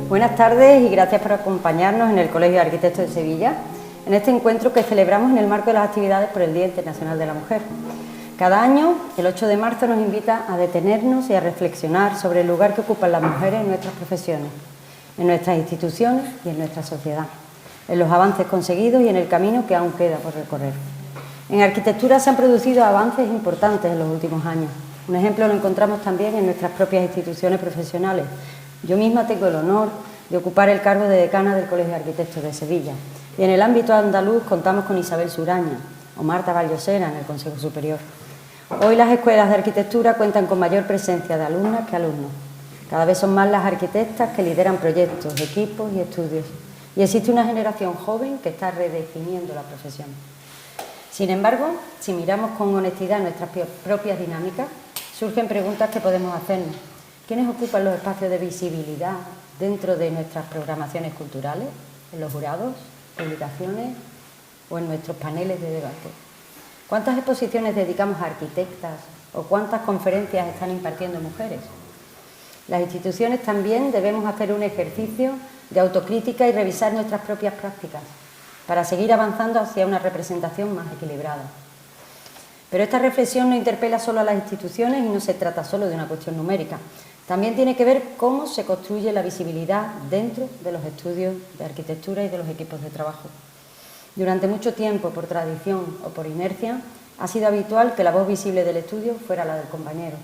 Buenas tardes y gracias por acompañarnos en el Colegio de Arquitectos de Sevilla, en este encuentro que celebramos en el marco de las actividades por el Día Internacional de la Mujer. Cada año, el 8 de marzo nos invita a detenernos y a reflexionar sobre el lugar que ocupan las mujeres en nuestras profesiones, en nuestras instituciones y en nuestra sociedad, en los avances conseguidos y en el camino que aún queda por recorrer. En arquitectura se han producido avances importantes en los últimos años. Un ejemplo lo encontramos también en nuestras propias instituciones profesionales. Yo misma tengo el honor de ocupar el cargo de decana del Colegio de Arquitectos de Sevilla. Y en el ámbito andaluz contamos con Isabel Suraña o Marta Vallosera en el Consejo Superior. Hoy las escuelas de arquitectura cuentan con mayor presencia de alumnas que alumnos. Cada vez son más las arquitectas que lideran proyectos, equipos y estudios. Y existe una generación joven que está redefiniendo la profesión. Sin embargo, si miramos con honestidad nuestras propias dinámicas, surgen preguntas que podemos hacernos. ¿Quiénes ocupan los espacios de visibilidad dentro de nuestras programaciones culturales, en los jurados, publicaciones o en nuestros paneles de debate? ¿Cuántas exposiciones dedicamos a arquitectas o cuántas conferencias están impartiendo mujeres? Las instituciones también debemos hacer un ejercicio de autocrítica y revisar nuestras propias prácticas para seguir avanzando hacia una representación más equilibrada. Pero esta reflexión no interpela solo a las instituciones y no se trata solo de una cuestión numérica. También tiene que ver cómo se construye la visibilidad dentro de los estudios de arquitectura y de los equipos de trabajo. Durante mucho tiempo, por tradición o por inercia, ha sido habitual que la voz visible del estudio fuera la del compañero.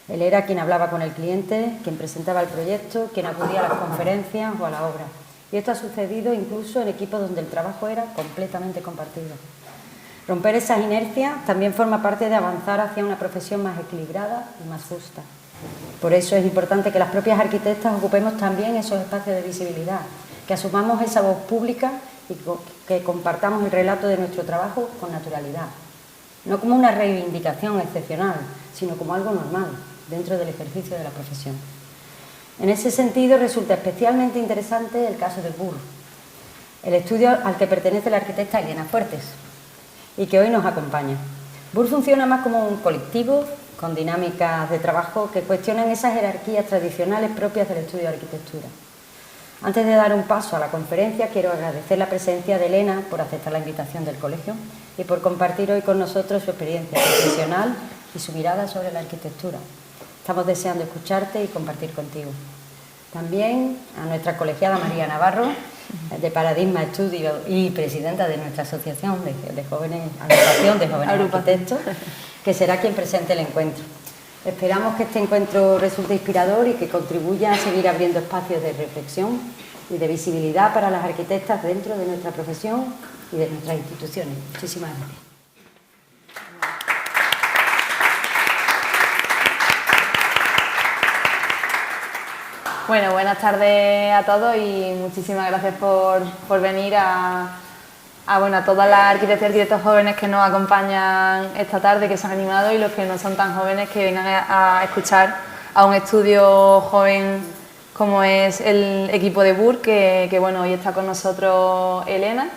Él era quien hablaba con el cliente, quien presentaba el proyecto, quien acudía a las conferencias o a la obra. Y esto ha sucedido incluso en equipos donde el trabajo era completamente compartido. Romper esas inercias también forma parte de avanzar hacia una profesión más equilibrada y más justa. Por eso es importante que las propias arquitectas ocupemos también esos espacios de visibilidad, que asumamos esa voz pública y que compartamos el relato de nuestro trabajo con naturalidad. No como una reivindicación excepcional, sino como algo normal dentro del ejercicio de la profesión. En ese sentido resulta especialmente interesante el caso de BUR, el estudio al que pertenece la arquitecta Elena Fuertes y que hoy nos acompaña. BUR funciona más como un colectivo con dinámicas de trabajo que cuestionan esas jerarquías tradicionales propias del estudio de arquitectura. Antes de dar un paso a la conferencia, quiero agradecer la presencia de Elena por aceptar la invitación del colegio y por compartir hoy con nosotros su experiencia profesional y su mirada sobre la arquitectura. Estamos deseando escucharte y compartir contigo. También a nuestra colegiada María Navarro, de Paradigma Estudio y presidenta de nuestra asociación de jóvenes, agrupación de jóvenes arquitectos, que será quien presente el encuentro. Esperamos que este encuentro resulte inspirador y que contribuya a seguir abriendo espacios de reflexión y de visibilidad para las arquitectas dentro de nuestra profesión y de nuestras instituciones. Muchísimas gracias. Bueno, buenas tardes a todos y muchísimas gracias por venir a todas las arquitectas y arquitectos jóvenes que nos acompañan esta tarde, que se han animado, y los que no son tan jóvenes que vengan a escuchar a un estudio joven como es el equipo de BUR, que bueno, hoy está con nosotros Elena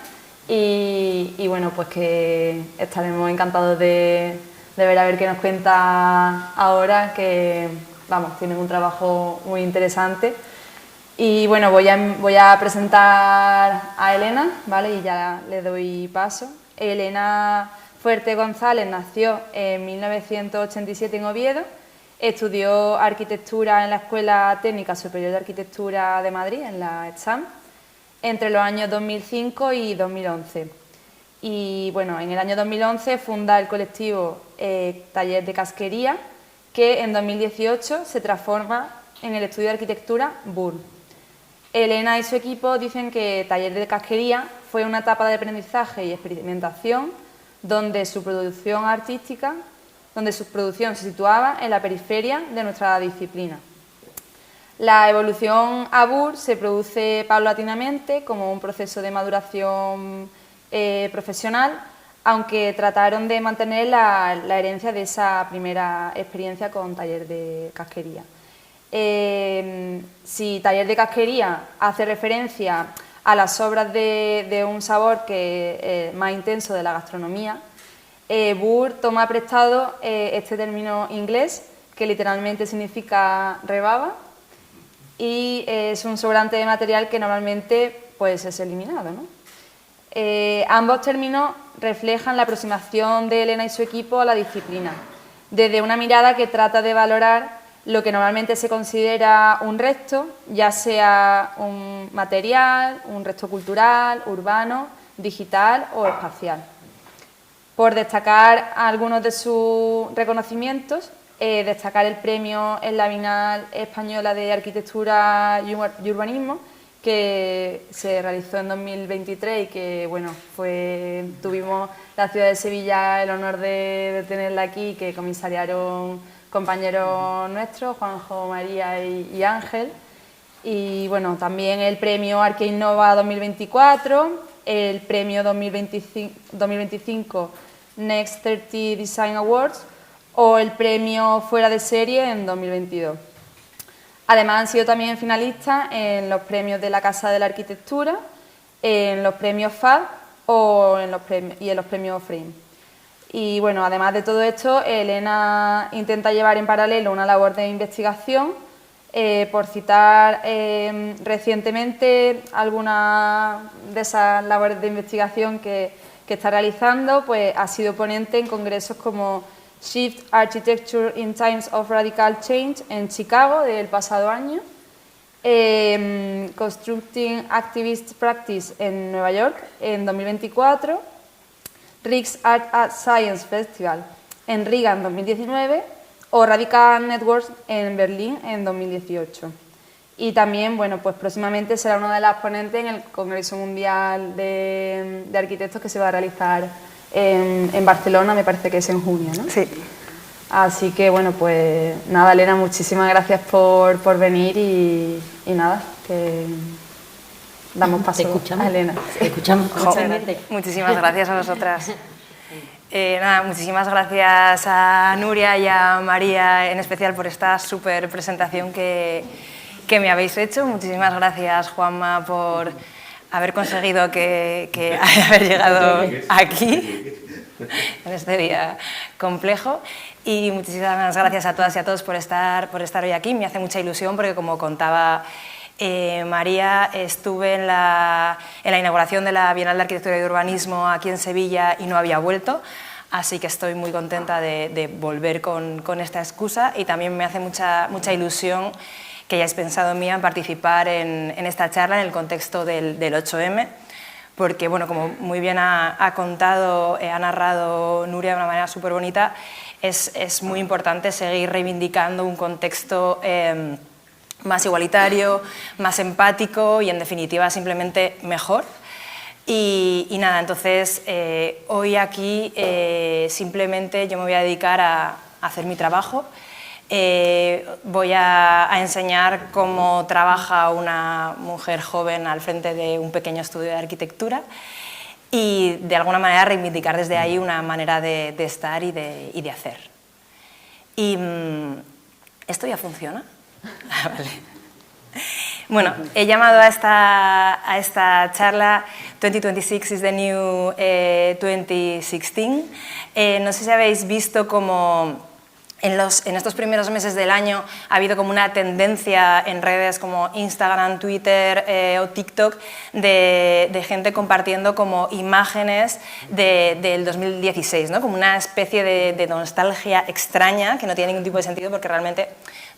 y bueno, pues que estaremos encantados de ver a ver qué nos cuenta ahora, que vamos, tienen un trabajo muy interesante. Y bueno, voy a presentar a Elena, ¿vale? Y ya le doy paso. Elena Fuertes González nació en 1987 en Oviedo, estudió arquitectura en la Escuela Técnica Superior de Arquitectura de Madrid, en la ETSAM, entre los años 2005 y 2011. Y bueno, en el año 2011 funda el colectivo Taller de Casquería, que en 2018 se transforma en el estudio de arquitectura BUR. Elena y su equipo dicen que Taller de Casquería fue una etapa de aprendizaje y experimentación donde su producción se situaba en la periferia de nuestra disciplina. La evolución a BUR se produce paulatinamente como un proceso de maduración profesional, aunque trataron de mantener la herencia de esa primera experiencia con Taller de Casquería. Si Taller de Casquería hace referencia a las obras de un sabor que más intenso de la gastronomía, BUR toma prestado este término inglés, que literalmente significa rebaba, y es un sobrante de material que normalmente pues, es eliminado, ¿no? Ambos términos reflejan la aproximación de Elena y su equipo a la disciplina, desde una mirada que trata de valorar lo que normalmente se considera un resto, ya sea un material, un resto cultural, urbano, digital o espacial. Por destacar algunos de sus reconocimientos, destacar el premio en la Bienal Española de Arquitectura y Urbanismo, que se realizó en 2023 y que bueno, tuvimos la ciudad de Sevilla el honor de tenerla aquí, que comisariaron compañeros nuestros, Juanjo, María y Ángel. Y bueno, también el premio Arqueinnova 2024, el premio 2025 Next 30 Design Awards o el premio Fuera de Serie en 2022. Además han sido también finalistas en los premios de la Casa de la Arquitectura, en los premios FAD y en los premios Frame. Y bueno, además de todo esto, Elena intenta llevar en paralelo una labor de investigación. Por citar recientemente algunas de esas labores de investigación que está realizando, pues ha sido ponente en congresos como Shift Architecture in Times of Radical Change en Chicago del pasado año, Constructing Activist Practice en Nueva York en 2024, Rigs Art Science Festival en Riga en 2019 o Radical Networks en Berlín en 2018. Y también, bueno, pues próximamente será una de las ponentes en el Congreso Mundial de Arquitectos que se va a realizar en Barcelona, me parece que es en junio, ¿no? Sí. Así que, bueno, pues nada, Elena, muchísimas gracias por venir y nada, que damos paso a Elena. Te escuchamos. Muchísimas gracias a vosotras. Muchísimas gracias a Nuria y a María en especial por esta súper presentación que me habéis hecho. Muchísimas gracias, Juanma, por haber conseguido haber llegado aquí en este día complejo. Y muchísimas gracias a todas y a todos por estar hoy aquí. Me hace mucha ilusión porque, como contaba María, estuve en la inauguración de la Bienal de Arquitectura y Urbanismo aquí en Sevilla y no había vuelto, así que estoy muy contenta de volver con esta excusa, y también me hace mucha ilusión que hayáis pensado en mí en participar en esta charla en el contexto del 8M, porque, bueno, como muy bien ha contado, ha narrado Nuria de una manera súper bonita, es muy importante seguir reivindicando un contexto más igualitario, más empático y, en definitiva, simplemente mejor. Y nada, entonces, hoy aquí simplemente yo me voy a dedicar a hacer mi trabajo. Voy a enseñar cómo trabaja una mujer joven al frente de un pequeño estudio de arquitectura y, de alguna manera, reivindicar desde ahí una manera de estar y de hacer. Y ¿esto ya funciona? Vale. Bueno, he llamado a esta charla 2026 is the new 2016. No sé si habéis visto como en estos primeros meses del año ha habido como una tendencia en redes como Instagram, Twitter o TikTok de gente compartiendo como imágenes del 2016, ¿no? Como una especie de nostalgia extraña que no tiene ningún tipo de sentido, porque realmente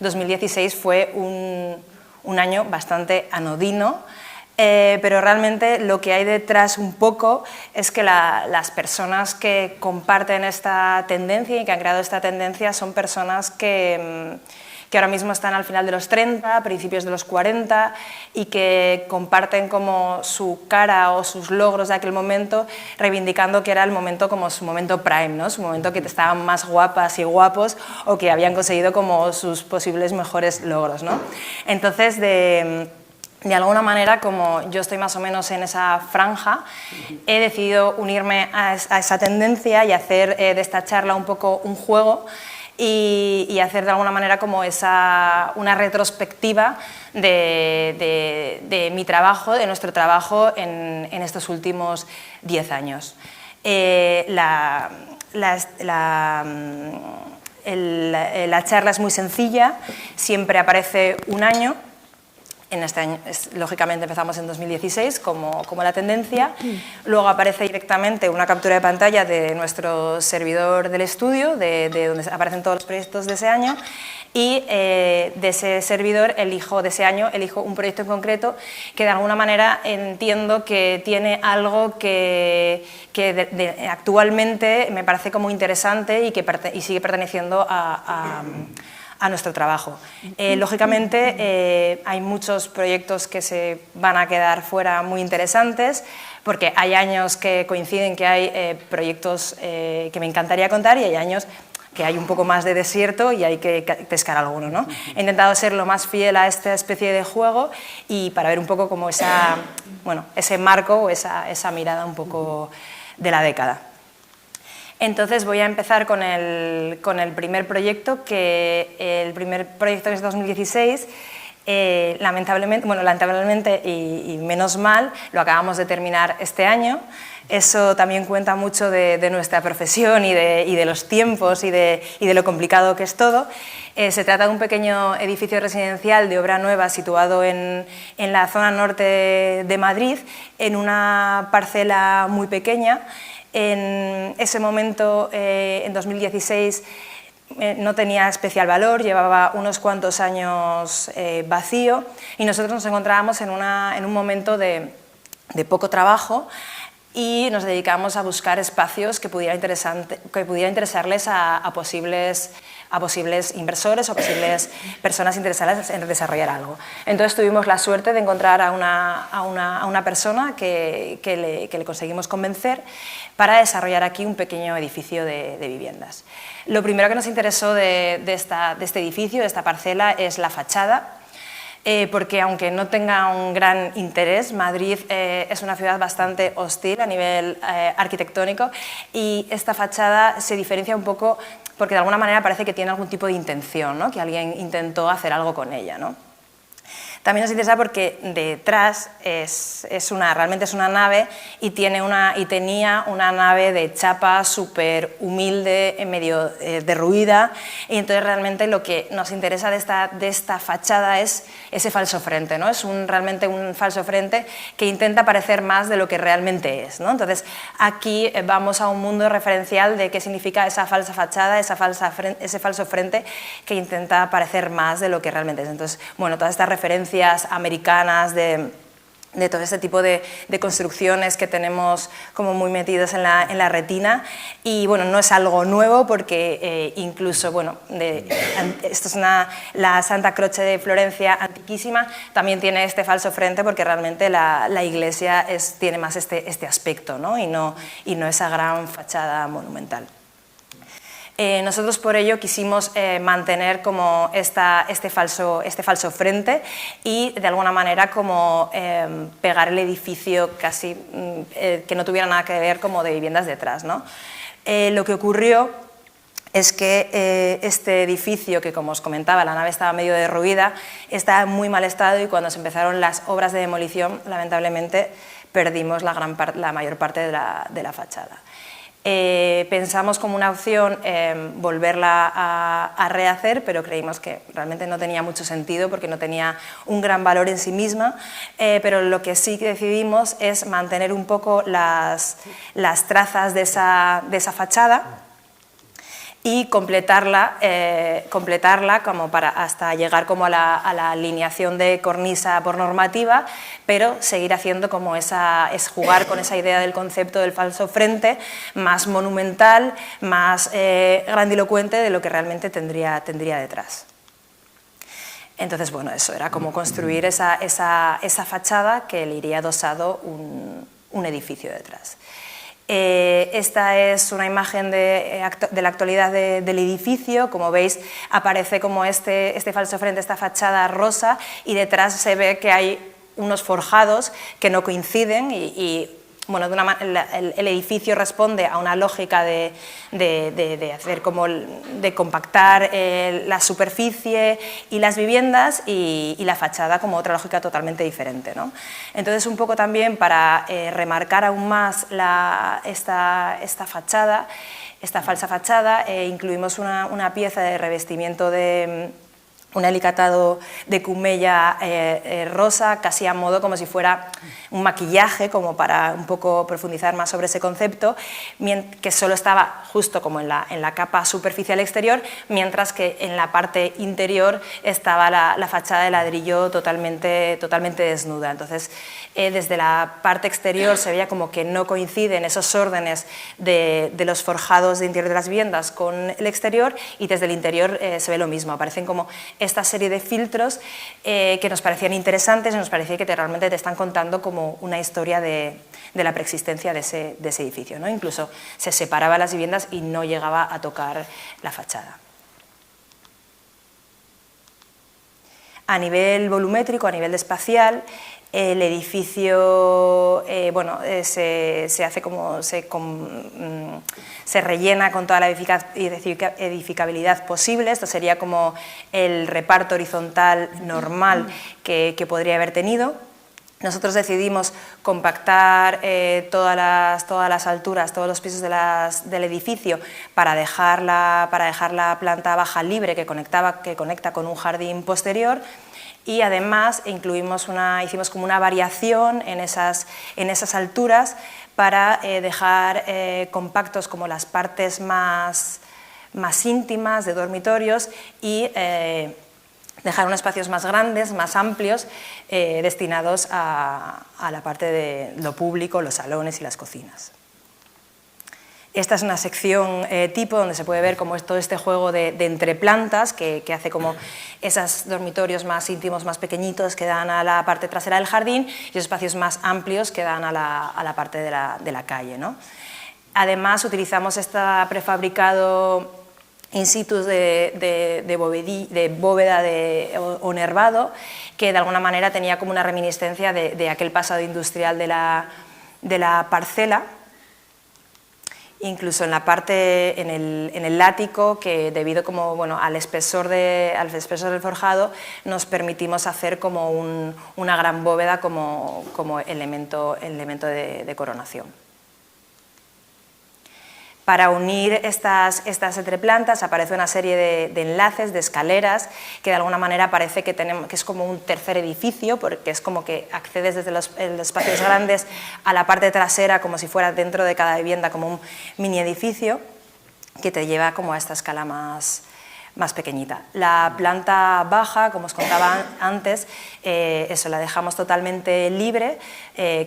2016 fue un año bastante anodino, pero realmente lo que hay detrás un poco es que las personas que comparten esta tendencia y que han creado esta tendencia son personas que ahora mismo están al final de los 30, principios de los 40, y que comparten como su cara o sus logros de aquel momento, reivindicando que era el momento como su momento prime, ¿no? Su momento que estaban más guapas y guapos o que habían conseguido como sus posibles mejores logros, ¿no? Entonces, de alguna manera, como yo estoy más o menos en esa franja, he decidido unirme a esa tendencia y hacer de esta charla un poco un juego y hacer de alguna manera como una retrospectiva de mi trabajo, de nuestro trabajo en estos últimos 10 años. La charla es muy sencilla, siempre aparece un año En este año, lógicamente, empezamos en 2016 como la tendencia. Luego aparece directamente una captura de pantalla de nuestro servidor del estudio, de donde aparecen todos los proyectos de ese año. Y de ese servidor de ese año elijo un proyecto en concreto que de alguna manera entiendo que tiene algo que actualmente me parece como interesante y sigue perteneciendo a nuestro trabajo. Lógicamente hay muchos proyectos que se van a quedar fuera muy interesantes, porque hay años que coinciden que hay proyectos que me encantaría contar y hay años que hay un poco más de desierto y hay que pescar alguno, ¿no? He intentado ser lo más fiel a esta especie de juego y para ver un poco como ese marco o esa mirada un poco de la década. Entonces voy a empezar con el primer proyecto, que es 2016. Lamentablemente y menos mal, lo acabamos de terminar este año. Eso también cuenta mucho de nuestra profesión y de los tiempos y de lo complicado que es todo. Se trata de un pequeño edificio residencial de obra nueva situado en la zona norte de Madrid, en una parcela muy pequeña. En ese momento, en 2016, no tenía especial valor, llevaba unos cuantos años vacío y nosotros nos encontrábamos en un momento de poco trabajo y nos dedicamos a buscar espacios que pudiera interesarles a posibles inversores o posibles personas interesadas en desarrollar algo. Entonces tuvimos la suerte de encontrar a una persona que le conseguimos convencer para desarrollar aquí un pequeño edificio de viviendas. Lo primero que nos interesó de este edificio, de esta parcela, es la fachada, porque aunque no tenga un gran interés, Madrid es una ciudad bastante hostil a nivel arquitectónico y esta fachada se diferencia un poco porque de alguna manera parece que tiene algún tipo de intención, ¿no? Que alguien intentó hacer algo con ella, ¿no? También nos interesa porque detrás realmente es una nave y tenía una nave de chapa súper humilde, medio derruida, y entonces realmente lo que nos interesa de esta fachada es ese falso frente, ¿no? Es realmente un falso frente que intenta parecer más de lo que realmente es, ¿no? Entonces aquí vamos a un mundo referencial de qué significa esa falsa fachada, ese falso frente que intenta parecer más de lo que realmente es. Entonces, bueno, todas estas referencias americanas de todo este tipo de construcciones que tenemos como muy metidos en la retina, y bueno, no es algo nuevo porque incluso, bueno, esto es la Santa Croce de Florencia antiquísima, también tiene este falso frente porque realmente la iglesia tiene más este aspecto, ¿no? Y no esa gran fachada monumental. Nosotros por ello quisimos mantener como este falso frente y de alguna manera como pegar el edificio casi que no tuviera nada que ver como de viviendas detrás, ¿no? Lo que ocurrió es que este edificio, que como os comentaba, la nave estaba medio derruida, estaba en muy mal estado y cuando se empezaron las obras de demolición, lamentablemente perdimos la mayor parte de la fachada. Pensamos como una opción volverla a rehacer, pero creímos que realmente no tenía mucho sentido porque no tenía un gran valor en sí misma, pero lo que sí que decidimos es mantener un poco las trazas de esa fachada y completarla como hasta llegar como a la alineación de cornisa por normativa, pero seguir haciendo como jugar con esa idea del concepto del falso frente, más monumental, más grandilocuente de lo que realmente tendría detrás. Entonces, bueno, eso era como construir esa fachada que le iría adosado un edificio detrás. Esta es una imagen de la actualidad del edificio. Como veis, aparece como este falso frente, esta fachada rosa, y detrás se ve que hay unos forjados que no coinciden y bueno, el edificio responde a una lógica de hacer como de compactar la superficie y las viviendas, y la fachada como otra lógica totalmente diferente, ¿no? Entonces, un poco también para remarcar aún más esta fachada, esta falsa fachada, incluimos una pieza de revestimiento un alicatado de cumella rosa, casi a modo como si fuera un maquillaje, como para un poco profundizar más sobre ese concepto, que solo estaba justo como en la capa superficial exterior, mientras que en la parte interior estaba la fachada de ladrillo totalmente desnuda. Entonces, desde la parte exterior se veía como que no coinciden esos órdenes de los forjados de interior de las viviendas con el exterior, y desde el interior se ve lo mismo. Aparecen como esta serie de filtros que nos parecían interesantes y nos parecía que realmente te están contando como una historia de la preexistencia de ese edificio, ¿no? Incluso se separaba las viviendas y no llegaba a tocar la fachada. A nivel volumétrico, a nivel espacial, el edificio se hace como se rellena con toda la edificabilidad posible. Esto sería como el reparto horizontal normal que podría haber tenido. Nosotros decidimos compactar todas las alturas, todos los pisos del edificio para dejar la planta baja libre que conecta con un jardín posterior. Y además hicimos como una variación en esas alturas para dejar compactos como las partes más íntimas de dormitorios y dejar unos espacios más grandes, más amplios, destinados a la parte de lo público, los salones y las cocinas. Esta es una sección tipo donde se puede ver como es todo este juego de entreplantas que hace como esos dormitorios más íntimos, más pequeñitos, que dan a la parte trasera del jardín, y esos espacios más amplios que dan a la parte de la calle, ¿no? Además utilizamos este prefabricado in situ de bóveda o nervado, que de alguna manera tenía como una reminiscencia de aquel pasado industrial de la parcela. Incluso en la parte, en el ático, que debido como, al espesor del forjado, nos permitimos hacer como una gran bóveda como elemento de coronación. Para unir estas entreplantas aparece una serie de enlaces, de escaleras, que de alguna manera parece que es como un tercer edificio, porque es como que accedes desde los espacios grandes a la parte trasera, como si fuera dentro de cada vivienda como un mini edificio, que te lleva como a esta escala más pequeñita. La planta baja, como os contaba antes, la dejamos totalmente libre,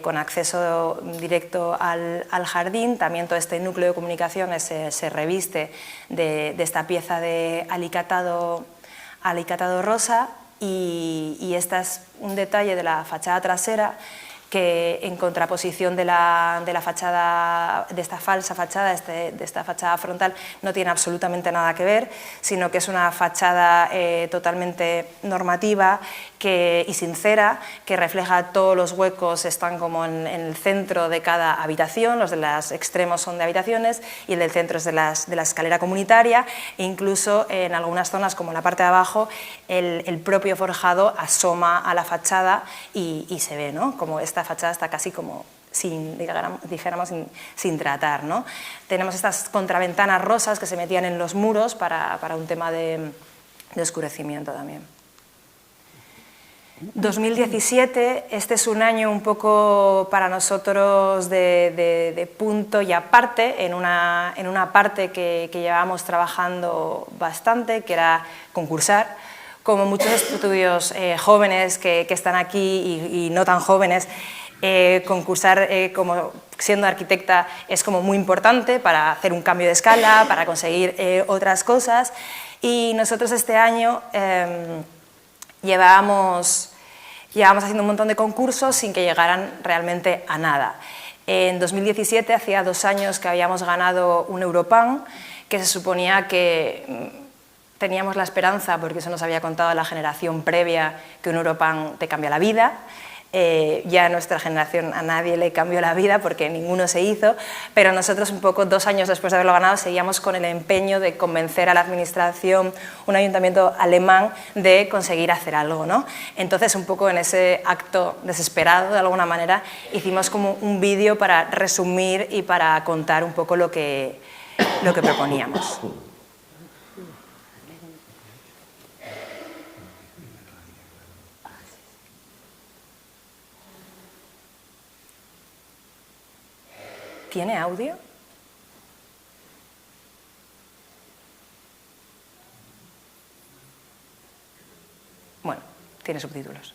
con acceso directo al jardín. También todo este núcleo de comunicaciones se reviste de esta pieza de alicatado rosa, y este es un detalle de la fachada trasera, que en contraposición de la fachada, de esta falsa fachada, de esta fachada frontal, no tiene absolutamente nada que ver, sino que es una fachada totalmente normativa y sincera, que refleja todos los huecos, están como en el centro de cada habitación, los de los extremos son de habitaciones y el del centro es de la escalera comunitaria, e incluso en algunas zonas, como en la parte de abajo, el propio forjado asoma a la fachada y se ve, ¿no?, como esta fachada está casi como dijéramos sin tratar, ¿no? Tenemos estas contraventanas rosas que se metían en los muros para un tema de oscurecimiento también. 2017, este es un año un poco para nosotros de punto y aparte, en una parte que llevábamos trabajando bastante, que era concursar. Como muchos estudios jóvenes que están aquí y no tan jóvenes, concursar como siendo arquitecta es como muy importante para hacer un cambio de escala, para conseguir otras cosas, y nosotros este año llevábamos haciendo un montón de concursos sin que llegaran realmente a nada. En 2017, hacía 2 años que habíamos ganado un Europan, que se suponía que teníamos la esperanza, porque eso nos había contado la generación previa, que un Europan te cambia la vida. Ya a nuestra generación a nadie le cambió la vida porque ninguno se hizo, pero nosotros un poco 2 años después de haberlo ganado seguíamos con el empeño de convencer a la administración, un ayuntamiento alemán, de conseguir hacer algo, ¿no? Entonces, un poco en ese acto desesperado, de alguna manera, hicimos como un vídeo para resumir y para contar un poco lo que proponíamos. ¿Tiene audio? Bueno, tiene subtítulos.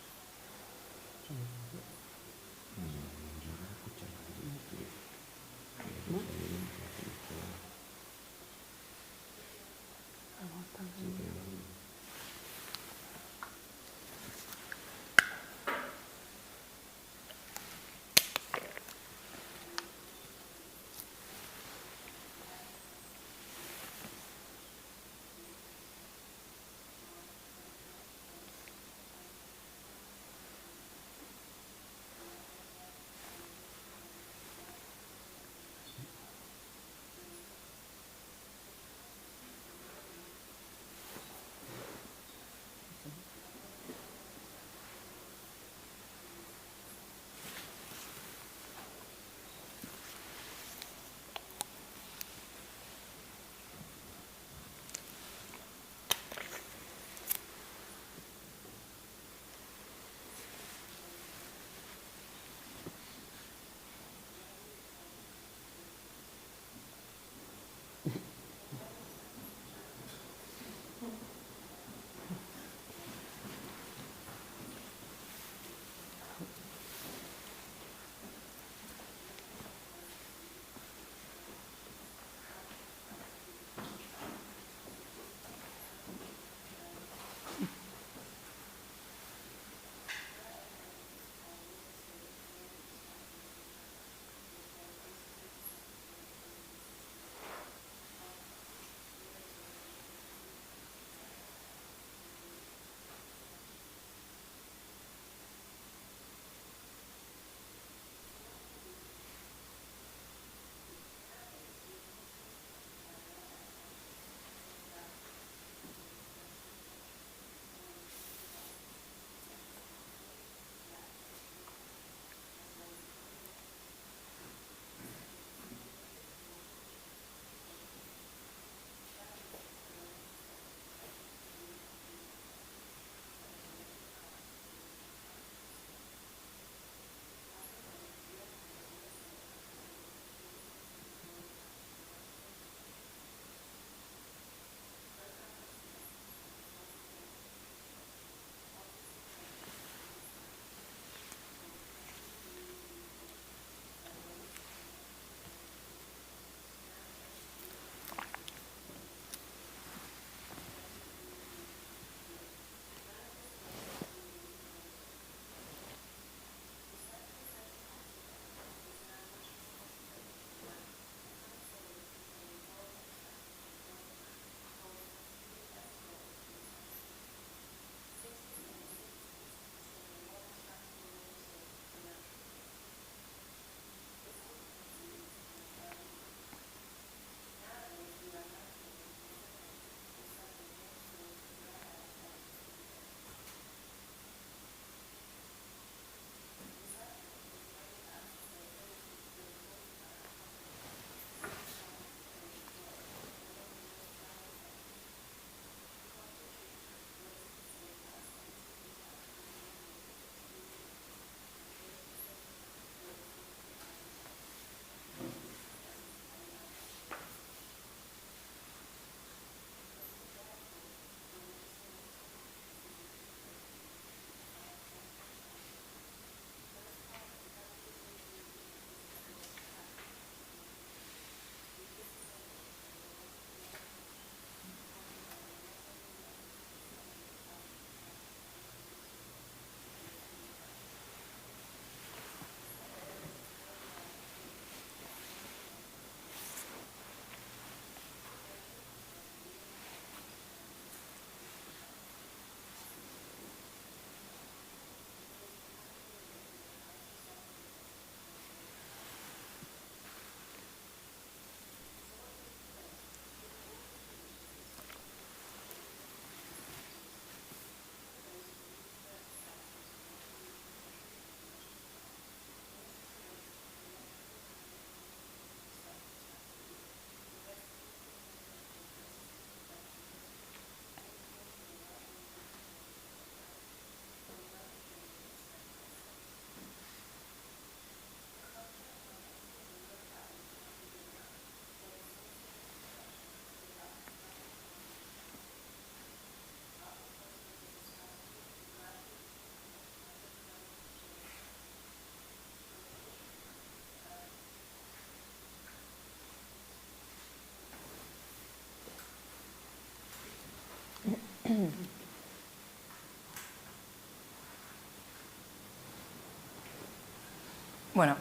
Bueno,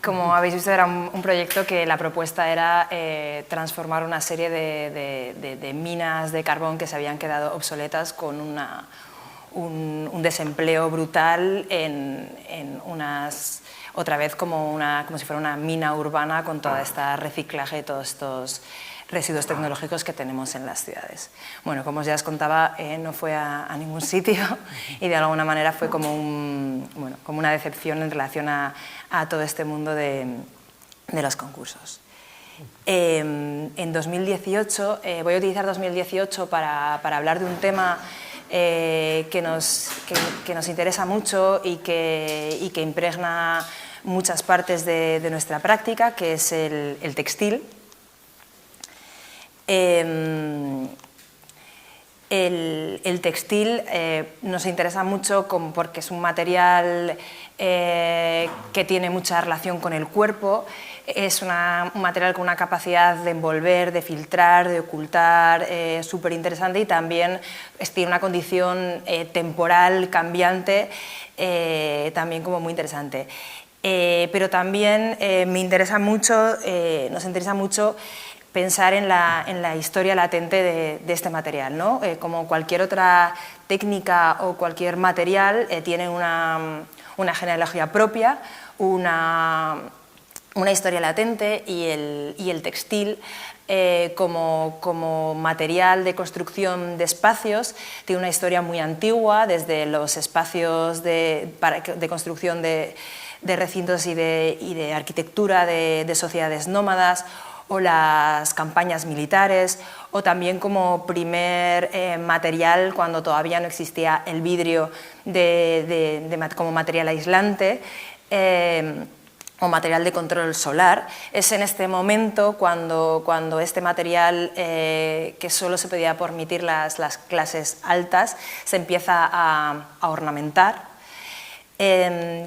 como habéis visto, era un proyecto que la propuesta era transformar una serie de minas de carbón que se habían quedado obsoletas con un desempleo brutal en unas, otra vez como si fuera una mina urbana con todo este reciclaje de todos estos residuos tecnológicos que tenemos en las ciudades. Bueno, como ya os contaba, no fue a ningún sitio y de alguna manera fue como, como una decepción en relación a todo este mundo de los concursos. En 2018, voy a utilizar 2018 para hablar de un tema que nos interesa mucho y que impregna muchas partes de nuestra práctica, que es el textil. El textil nos interesa mucho porque es un material que tiene mucha relación con el cuerpo, es un material con una capacidad de envolver, de filtrar, de ocultar, súper interesante, y también tiene una condición temporal cambiante, también como muy interesante. Pero también nos interesa mucho pensar en la historia latente de este material, ¿no? Como cualquier otra técnica o cualquier material, tiene una genealogía propia, una historia latente, y el textil como material de construcción de espacios tiene una historia muy antigua, desde los espacios de construcción de recintos y de arquitectura de sociedades nómadas, o las campañas militares, o también como primer material cuando todavía no existía el vidrio como material aislante, o material de control solar. Es en este momento cuando este material, que solo se podía permitir las clases altas, se empieza a ornamentar.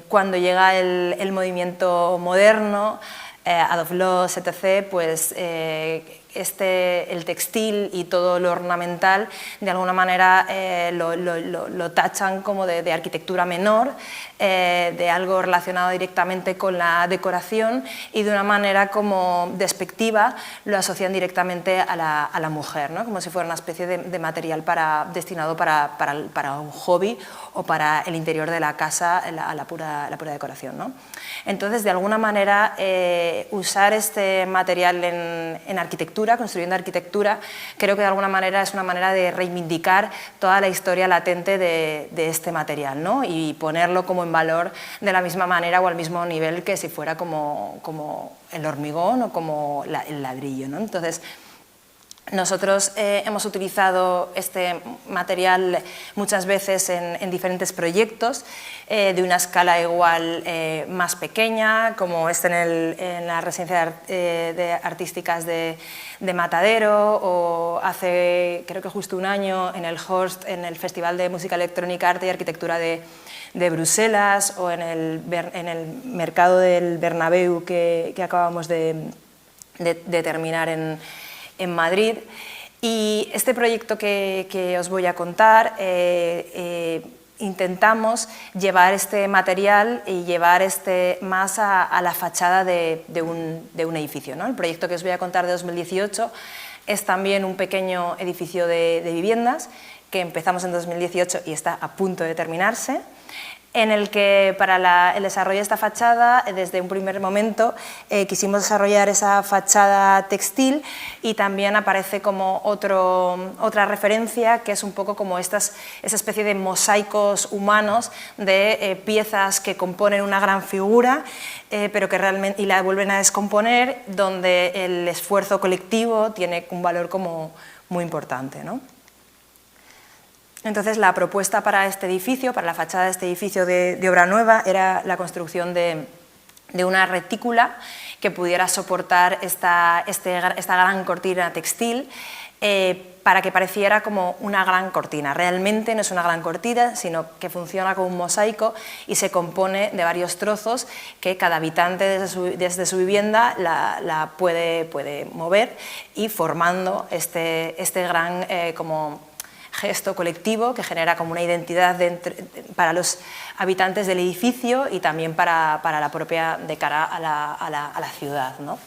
Cuando llega el movimiento moderno, Adolf Loos, etc., pues el textil y todo lo ornamental de alguna manera lo tachan como de arquitectura menor, de algo relacionado directamente con la decoración, y de una manera como despectiva lo asocian directamente a la mujer, ¿no? Como si fuera una especie de material destinado para un hobby o para el interior de la casa, la pura decoración, ¿no? Entonces, de alguna manera, usar este material en arquitectura, construyendo arquitectura, creo que de alguna manera es una manera de reivindicar toda la historia latente de este material, ¿no? Y ponerlo como en valor de la misma manera o al mismo nivel que si fuera como el hormigón o como el ladrillo, ¿no? Entonces, nosotros hemos utilizado este material muchas veces en diferentes proyectos, de una escala igual más pequeña, como en la residencia artísticas de Matadero, o hace creo que justo un año en el Horst, en el Festival de Música Electrónica, Arte y Arquitectura de Bruselas, o en el mercado del Bernabéu que acabamos de terminar en Madrid. Y este proyecto que os voy a contar, intentamos llevar este material y llevar más a la fachada de un edificio, ¿no? El proyecto que os voy a contar de 2018 es también un pequeño edificio de viviendas que empezamos en 2018 y está a punto de terminarse, en el que para el desarrollo de esta fachada, desde un primer momento, quisimos desarrollar esa fachada textil, y también aparece como otra referencia, que es un poco como esa especie de mosaicos humanos de piezas que componen una gran figura, pero que realmente y la vuelven a descomponer, donde el esfuerzo colectivo tiene un valor como muy importante, ¿no? Entonces, la propuesta para este edificio, para la fachada de este edificio de obra nueva, era la construcción de una retícula que pudiera soportar esta gran cortina textil, para que pareciera como una gran cortina. Realmente no es una gran cortina, sino que funciona como un mosaico y se compone de varios trozos que cada habitante desde su vivienda la puede mover y formando este gran como gesto colectivo que genera como una identidad para los habitantes del edificio y también para la propia de cara a la ciudad, ¿no?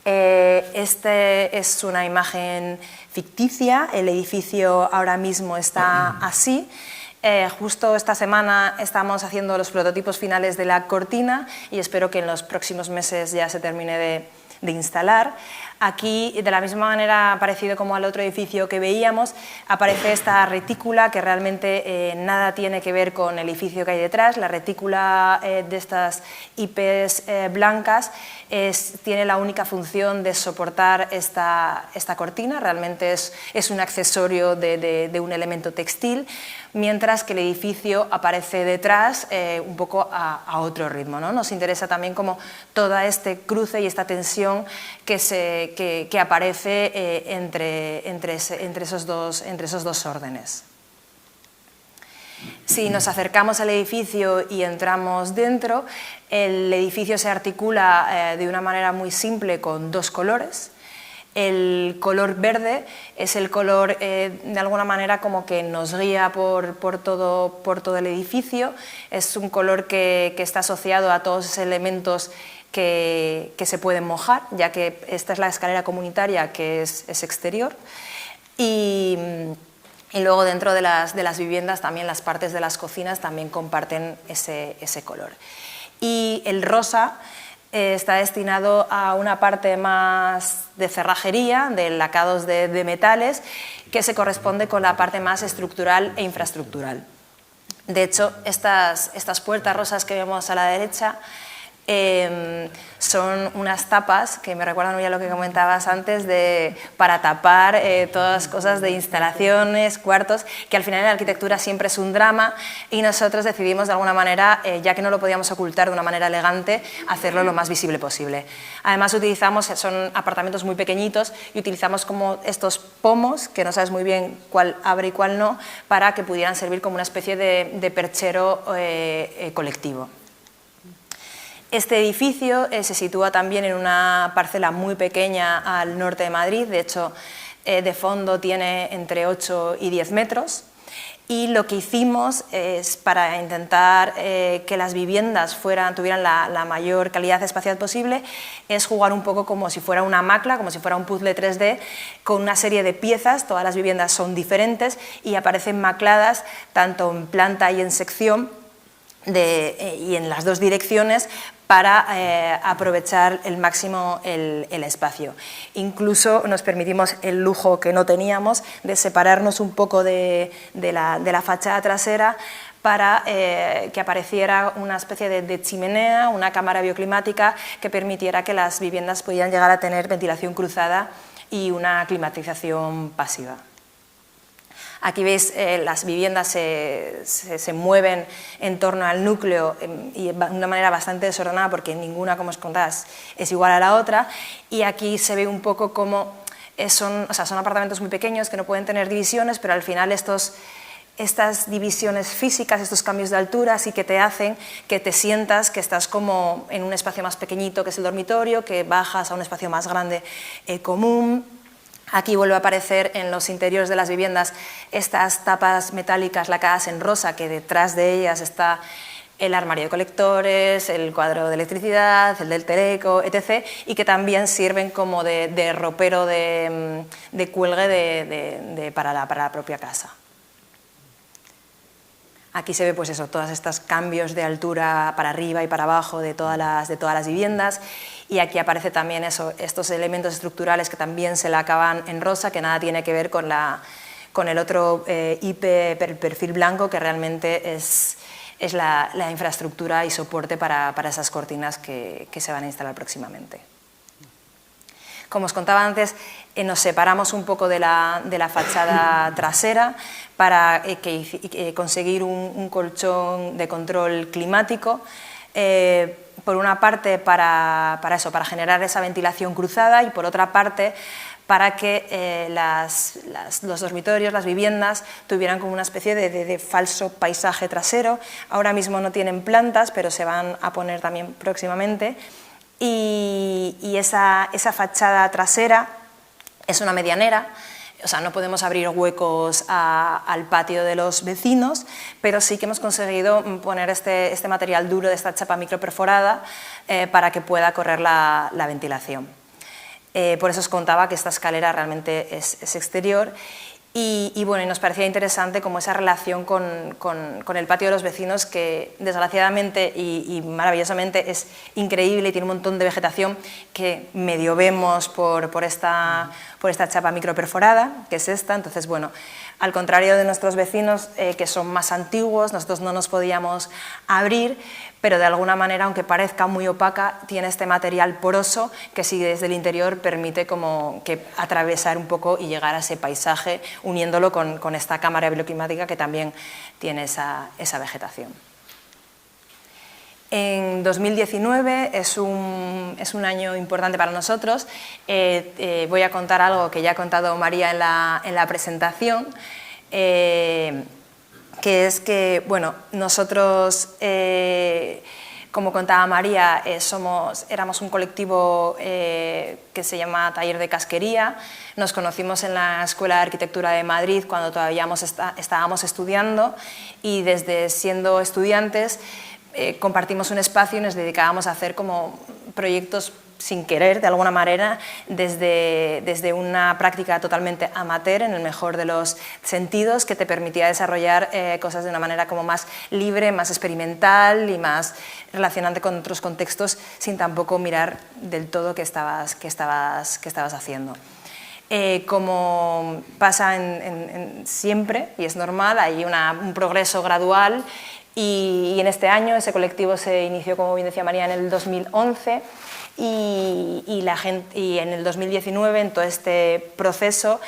Este es una imagen ficticia, el edificio ahora mismo está así. Justo esta semana estamos haciendo los prototipos finales de la cortina y espero que en los próximos meses ya se termine de instalar. Aquí, de la misma manera, parecido como al otro edificio que veíamos, aparece esta retícula que realmente nada tiene que ver con el edificio que hay detrás. La retícula de estas IPs blancas tiene la única función de soportar esta cortina, realmente es un accesorio de un elemento textil, mientras que el edificio aparece detrás un poco a otro ritmo, ¿no? Nos interesa también como todo este cruce y esta tensión que aparece entre esos dos órdenes. Si nos acercamos al edificio y entramos dentro, el edificio se articula de una manera muy simple con dos colores. El color verde es el color, de alguna manera, como que nos guía por todo el edificio. Es un color que está asociado a todos esos elementos que se pueden mojar, ya que esta es la escalera comunitaria que es exterior. Y luego dentro de las viviendas también las partes de las cocinas también comparten ese color. Y el rosa está destinado a una parte más de cerrajería, de lacados de metales, que se corresponde con la parte más estructural e infraestructural. De hecho, estas puertas rosas que vemos a la derecha son unas tapas que me recuerdan ya lo que comentabas antes para tapar todas las cosas de instalaciones, cuartos, que al final en la arquitectura siempre es un drama y nosotros decidimos de alguna manera, ya que no lo podíamos ocultar de una manera elegante, hacerlo lo más visible posible. Además son apartamentos muy pequeñitos y utilizamos como estos pomos, que no sabes muy bien cuál abre y cuál no, para que pudieran servir como una especie de perchero colectivo. Este edificio se sitúa también en una parcela muy pequeña al norte de Madrid, de hecho de fondo tiene entre 8 y 10 metros y lo que hicimos es para intentar que las viviendas tuvieran la mayor calidad espacial posible, es jugar un poco como si fuera una macla, como si fuera un puzzle 3D con una serie de piezas, todas las viviendas son diferentes y aparecen macladas tanto en planta y en sección y en las dos direcciones para aprovechar el máximo el espacio. Incluso nos permitimos el lujo que no teníamos de separarnos un poco de la fachada trasera para que apareciera una especie de chimenea, una cámara bioclimática que permitiera que las viviendas pudieran llegar a tener ventilación cruzada y una climatización pasiva. Aquí veis las viviendas se mueven en torno al núcleo y de una manera bastante desordenada porque ninguna, como os contaba, es igual a la otra y aquí se ve un poco cómo son apartamentos muy pequeños que no pueden tener divisiones, pero al final estas divisiones físicas, estos cambios de altura sí que te hacen que te sientas que estás como en un espacio más pequeñito que es el dormitorio, que bajas a un espacio más grande común. Aquí vuelve a aparecer en los interiores de las viviendas estas tapas metálicas lacadas en rosa, que detrás de ellas está el armario de colectores, el cuadro de electricidad, el del teleco, etc., y que también sirven como de ropero de cuelgue para la propia casa. Aquí se ve pues eso, todos estos cambios de altura para arriba y para abajo de todas las viviendas. Y aquí aparece también estos elementos estructurales que también se lacaban en rosa, que nada tiene que ver con el otro IP perfil blanco, que realmente es la infraestructura y soporte para esas cortinas que se van a instalar próximamente. Como os contaba antes, nos separamos un poco de la fachada trasera para conseguir un colchón de control climático. Por una parte para generar esa ventilación cruzada y por otra parte para que los dormitorios, las viviendas, tuvieran como una especie de falso paisaje trasero. Ahora mismo no tienen plantas, pero se van a poner también próximamente. Y esa fachada trasera es una medianera. O sea, no podemos abrir huecos al patio de los vecinos, pero sí que hemos conseguido poner este material duro de esta chapa microperforada para que pueda correr la ventilación. Por eso os contaba que esta escalera realmente es exterior. Y bueno, y nos parecía interesante como esa relación con el patio de los vecinos, que desgraciadamente y maravillosamente es increíble y tiene un montón de vegetación que medio vemos por esta chapa microperforada, que es esta. Entonces, bueno, al contrario de nuestros vecinos, que son más antiguos, nosotros no nos podíamos abrir, pero de alguna manera, aunque parezca muy opaca, tiene este material poroso que sí desde el interior permite como que atravesar un poco y llegar a ese paisaje, uniéndolo con esta cámara bioclimática que también tiene esa vegetación. En 2019 es un año importante para nosotros. Voy a contar algo que ya ha contado María en la presentación, que es que, bueno, nosotros, como contaba María, éramos un colectivo que se llama Taller de Casquería. Nos conocimos en la Escuela de Arquitectura de Madrid cuando todavía estábamos estudiando, y desde siendo estudiantes compartimos un espacio y nos dedicábamos a hacer como proyectos sin querer, de alguna manera, desde una práctica totalmente amateur, en el mejor de los sentidos, que te permitía desarrollar cosas de una manera como más libre, más experimental y más relacionante con otros contextos, sin tampoco mirar del todo qué estabas haciendo. Como pasa siempre, y es normal, hay un progreso gradual, y en este año ese colectivo se inició, como bien decía María, en el 2011, y en el 2019, en todo este proceso,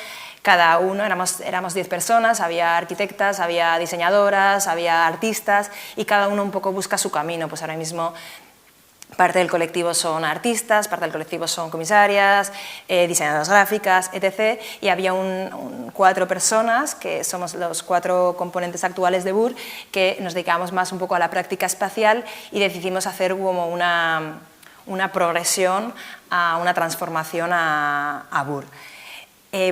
cada uno, éramos 10 personas, había arquitectas, había diseñadoras, había artistas, y cada uno un poco busca su camino. Pues ahora mismo parte del colectivo son artistas, parte del colectivo son comisarias, diseñadoras gráficas, etc. Y había 4 personas, que somos los 4 componentes actuales de BUR, que nos dedicamos más un poco a la práctica espacial, y decidimos hacer como una progresión, una transformación a BUR.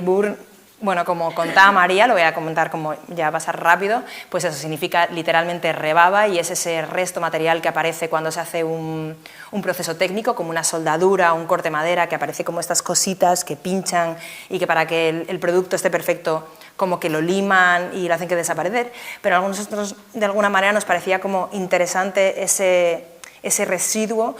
BUR, bueno, como contaba María, lo voy a comentar como ya va a pasar rápido, pues eso significa literalmente rebaba, y es ese resto material que aparece cuando se hace un proceso técnico, como una soldadura, un corte de madera, que aparece como estas cositas que pinchan y que para que el producto esté perfecto como que lo liman y lo hacen que desaparecer, pero a nosotros de alguna manera nos parecía como interesante ese residuo,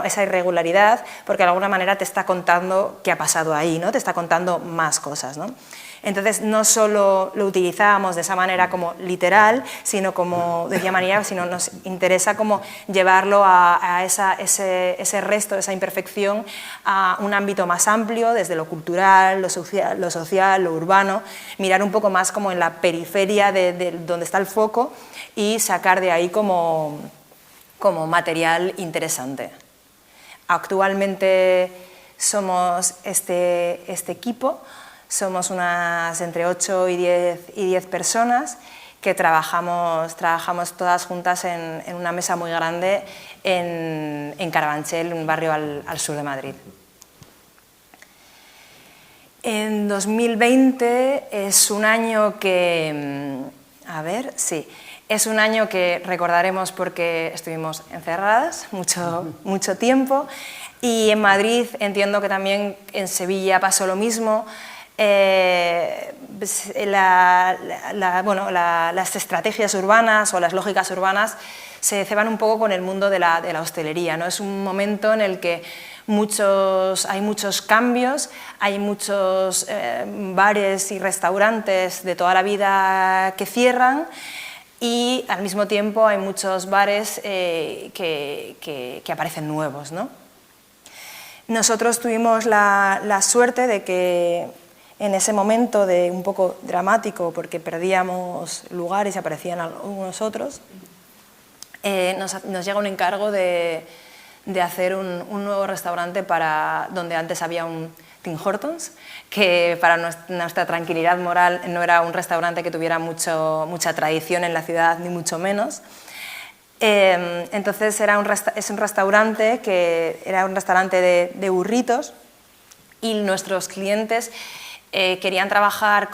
esa irregularidad, porque de alguna manera te está contando qué ha pasado ahí, ¿no? Te está contando más cosas, ¿no? Entonces, no solo lo utilizábamos de esa manera como literal, sino como decía María, sino nos interesa como llevarlo a ese resto, esa imperfección, a un ámbito más amplio, desde lo cultural, lo social, lo urbano, mirar un poco más como en la periferia de donde está el foco y sacar de ahí como material interesante. Actualmente somos este equipo, somos unas entre 8 y 10 personas que trabajamos todas juntas en una mesa muy grande en Carabanchel, un barrio al sur de Madrid. En 2020 es un año que, es un año que recordaremos porque estuvimos encerradas mucho tiempo, y en Madrid entiendo que también en Sevilla pasó lo mismo. Las estrategias urbanas o las lógicas urbanas se ceban un poco con el mundo de la hostelería, ¿no? Es un momento en el que hay muchos cambios, hay muchos bares y restaurantes de toda la vida que cierran, y al mismo tiempo hay muchos bares que aparecen nuevos, ¿no? Nosotros tuvimos la suerte de que en ese momento de un poco dramático, porque perdíamos lugares y aparecían algunos otros, nos llega un encargo de hacer un nuevo restaurante donde antes había un Tim Hortons, que para nuestra tranquilidad moral no era un restaurante que tuviera mucha tradición en la ciudad, ni mucho menos. Entonces es un restaurante que era un restaurante de burritos, y nuestros clientes querían trabajar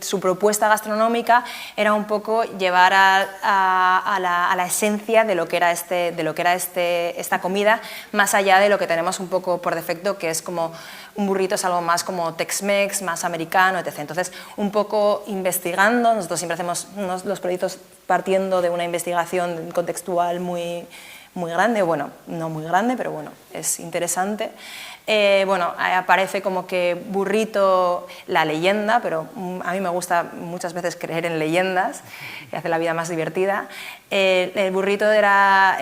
su propuesta gastronómica era un poco llevar a la esencia de lo que era esta comida, más allá de lo que tenemos un poco por defecto, que es como un burrito es algo más como Tex-Mex, más americano, etc. Entonces, un poco investigando, nosotros siempre hacemos los proyectos partiendo de una investigación contextual muy grande, bueno, no muy grande, pero bueno, es interesante. Bueno, aparece como que burrito, la leyenda, pero a mí me gusta muchas veces creer en leyendas, que hace la vida más divertida. El burrito era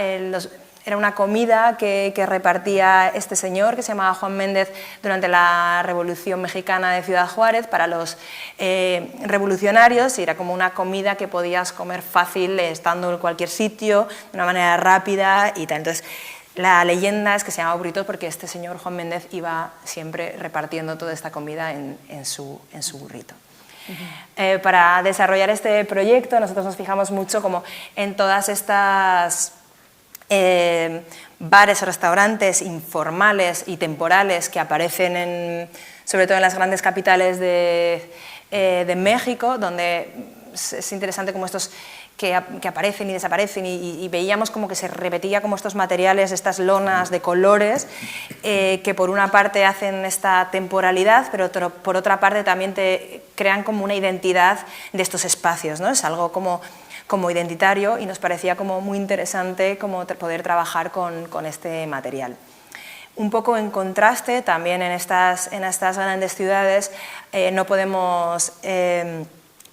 una comida que repartía este señor, que se llamaba Juan Méndez, durante la Revolución Mexicana de Ciudad Juárez, para los revolucionarios, y era como una comida que podías comer fácil estando en cualquier sitio, de una manera rápida y tal. Entonces, la leyenda es que se llamaba burrito porque este señor Juan Méndez iba siempre repartiendo toda esta comida en su burrito. Para desarrollar este proyecto nosotros nos fijamos mucho como en todas estas bares o restaurantes informales y temporales que aparecen sobre todo en las grandes capitales de México, donde es interesante como estos que aparecen y desaparecen, y veíamos como que se repetía como estos materiales, estas lonas de colores, que por una parte hacen esta temporalidad, pero por otra parte también te crean como una identidad de estos espacios, ¿no? Es algo como identitario, y nos parecía como muy interesante como poder trabajar con este material. Un poco en contraste, también en estas grandes ciudades no podemos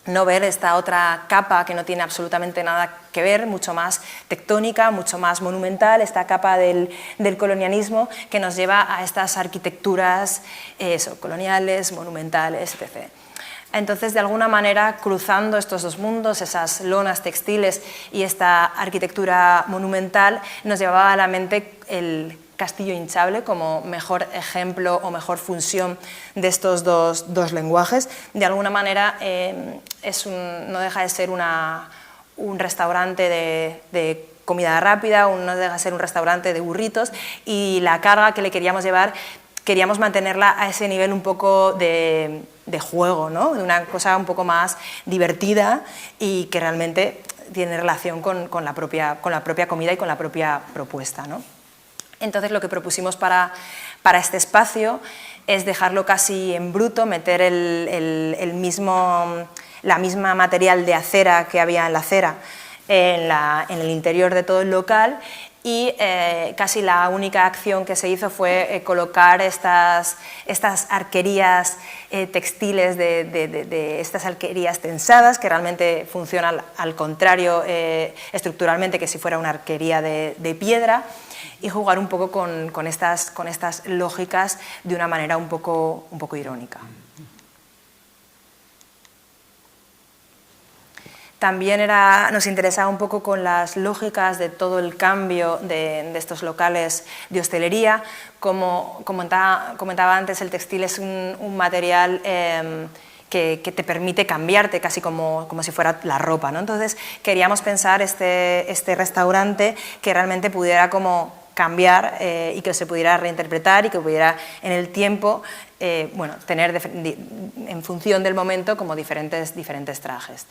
no ver esta otra capa que no tiene absolutamente nada que ver, mucho más tectónica, mucho más monumental, esta capa del colonialismo que nos lleva a estas arquitecturas coloniales, monumentales, etc. Entonces, de alguna manera, cruzando estos dos mundos, esas lonas textiles y esta arquitectura monumental, nos llevaba a la mente el castillo hinchable como mejor ejemplo o mejor función de estos dos lenguajes. De alguna manera, no deja de ser un restaurante de comida rápida, no deja de ser un restaurante de burritos, y la carga que le queríamos llevar, queríamos mantenerla a ese nivel un poco de juego, ¿no? De una cosa un poco más divertida y que realmente tiene relación con la propia comida y con la propia propuesta, ¿no? Entonces, lo que propusimos para este espacio es dejarlo casi en bruto, meter la misma material de acera que había en la acera en el interior de todo el local, y casi la única acción que se hizo fue colocar estas arquerías textiles, de estas arquerías tensadas, que realmente funcionan al contrario estructuralmente que si fuera una arquería de piedra, y jugar un poco con estas lógicas de una manera un poco irónica. También nos interesaba un poco con las lógicas de todo el cambio de estos locales de hostelería. Como comentaba antes, el textil es un material que te permite cambiarte casi como si fuera la ropa, ¿no? Entonces queríamos pensar este restaurante que realmente pudiera como cambiar y que se pudiera reinterpretar y que pudiera en el tiempo tener en función del momento como diferentes trajes.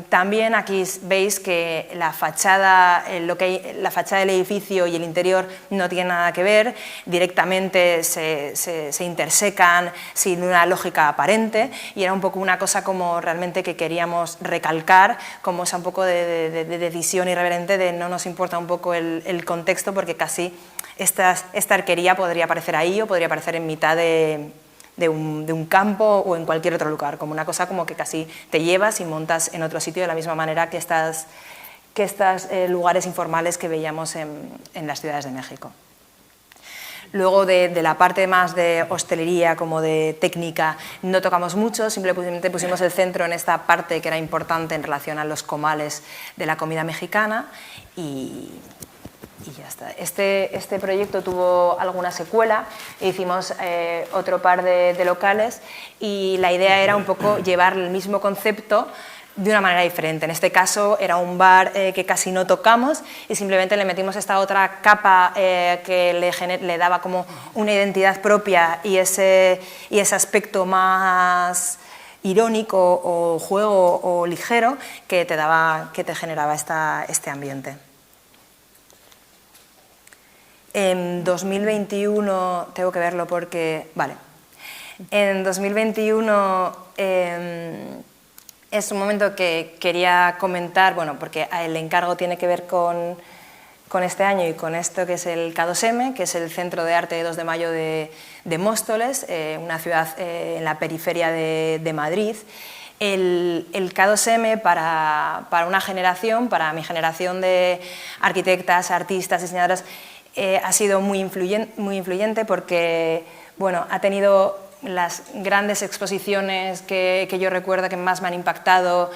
También aquí veis que la fachada del edificio y el interior no tienen nada que ver, directamente se intersecan sin una lógica aparente, y era un poco una cosa como realmente que queríamos recalcar, como esa un poco de decisión irreverente de no nos importa un poco el contexto, porque casi esta arquería podría aparecer ahí o podría aparecer en mitad de un campo o en cualquier otro lugar, como una cosa como que casi te llevas y montas en otro sitio, de la misma manera que estos lugares informales que veíamos en las ciudades de México. Luego de la parte más de hostelería como de técnica no tocamos mucho, simplemente pusimos el centro en esta parte que era importante en relación a los comales de la comida mexicana, y y ya está. Este proyecto tuvo alguna secuela, hicimos otro par de locales y la idea era un poco llevar el mismo concepto de una manera diferente. En este caso era un bar que casi no tocamos y simplemente le metimos esta otra capa que le daba como una identidad propia y ese aspecto más irónico o juego o ligero que te generaba este ambiente. En 2021, tengo que verlo porque, vale, en 2021 es un momento que quería comentar, bueno, porque el encargo tiene que ver con este año y con esto que es el K2M, que es el Centro de Arte de 2 de Mayo de Móstoles, una ciudad en la periferia de Madrid. El K2M para una generación, para mi generación de arquitectas, artistas, diseñadoras, ha sido muy influyente porque, bueno, ha tenido las grandes exposiciones que yo recuerdo que más me han impactado,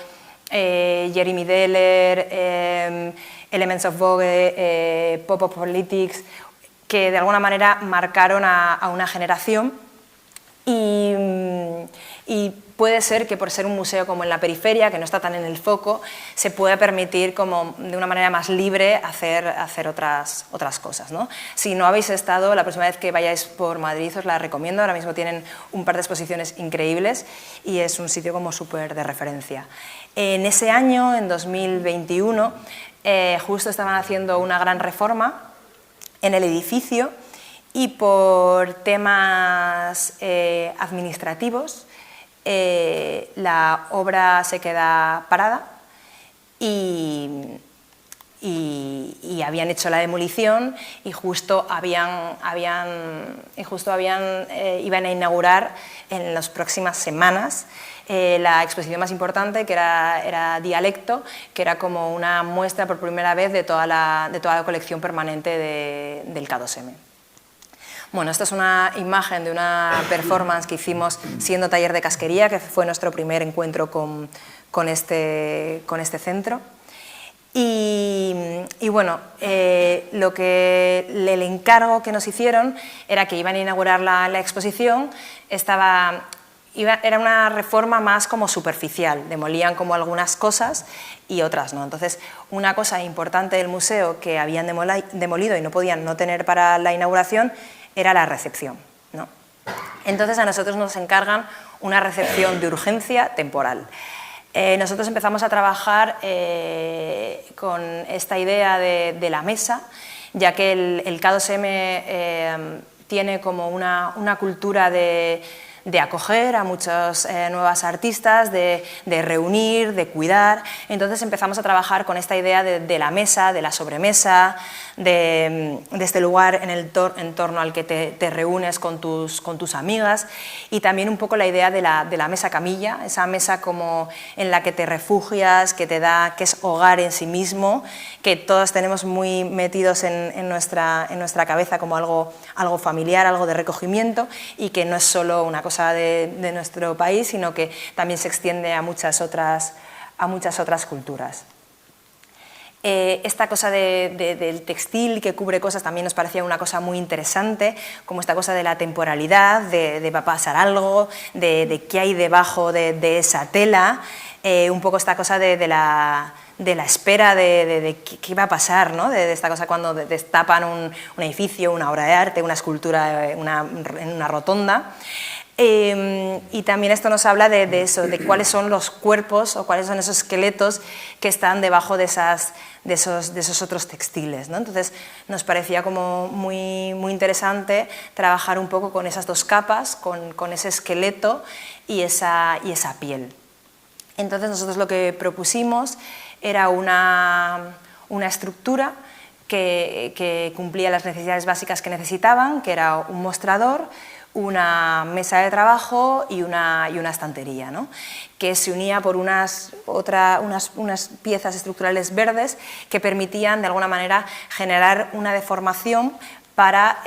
Jeremy Deller, Elements of Vogue, Pop-Up Politics, que de alguna manera marcaron a una generación y puede ser que por ser un museo como en la periferia, que no está tan en el foco, se pueda permitir como de una manera más libre hacer otras cosas, ¿no? Si no habéis estado, la próxima vez que vayáis por Madrid os la recomiendo, ahora mismo tienen un par de exposiciones increíbles y es un sitio como súper de referencia. En ese año, en 2021, justo estaban haciendo una gran reforma en el edificio y por temas administrativos la obra se queda parada y habían hecho la demolición y justo iban a inaugurar en las próximas semanas la exposición más importante, que era Dialecto, que era como una muestra por primera vez de toda la colección permanente del K2M. Bueno, esta es una imagen de una performance que hicimos siendo taller de casquería, que fue nuestro primer encuentro con este centro. Y bueno, el encargo que nos hicieron era que iban a inaugurar la exposición, era una reforma más como superficial, demolían como algunas cosas y otras no. Entonces, una cosa importante del museo que habían demolido y no podían no tener para la inauguración era la recepción, ¿no? Entonces, a nosotros nos encargan una recepción de urgencia temporal. Nosotros empezamos a trabajar con esta idea de la mesa, ya que el K2M tiene como una cultura de acoger a muchas nuevas artistas, de reunir, de cuidar. Entonces empezamos a trabajar con esta idea de la mesa, de la sobremesa, de este lugar en torno al que te reúnes con tus amigas, y también un poco la idea de la mesa camilla, esa mesa como en la que te refugias, que es hogar en sí mismo, que todos tenemos muy metidos en nuestra cabeza como algo familiar, algo de recogimiento, y que no es solo una cosa de nuestro país, sino que también se extiende a muchas otras culturas. Esta cosa del textil que cubre cosas también nos parecía una cosa muy interesante, como esta cosa de la temporalidad, de va a pasar algo, de qué hay debajo de esa tela, un poco esta cosa de la espera de qué va a pasar, ¿no? De esta cosa cuando destapan un edificio, una obra de arte, una escultura en una rotonda. Y también esto nos habla de eso, de cuáles son los cuerpos o cuáles son esos esqueletos que están debajo de esos otros textiles, ¿no? Entonces nos parecía como muy interesante trabajar un poco con esas dos capas, con ese esqueleto y esa piel. Entonces nosotros lo que propusimos era una estructura que cumplía las necesidades básicas que necesitaban, que era un mostrador, una mesa de trabajo y una estantería, ¿no? Que se unía por unas piezas estructurales verdes que permitían de alguna manera generar una deformación para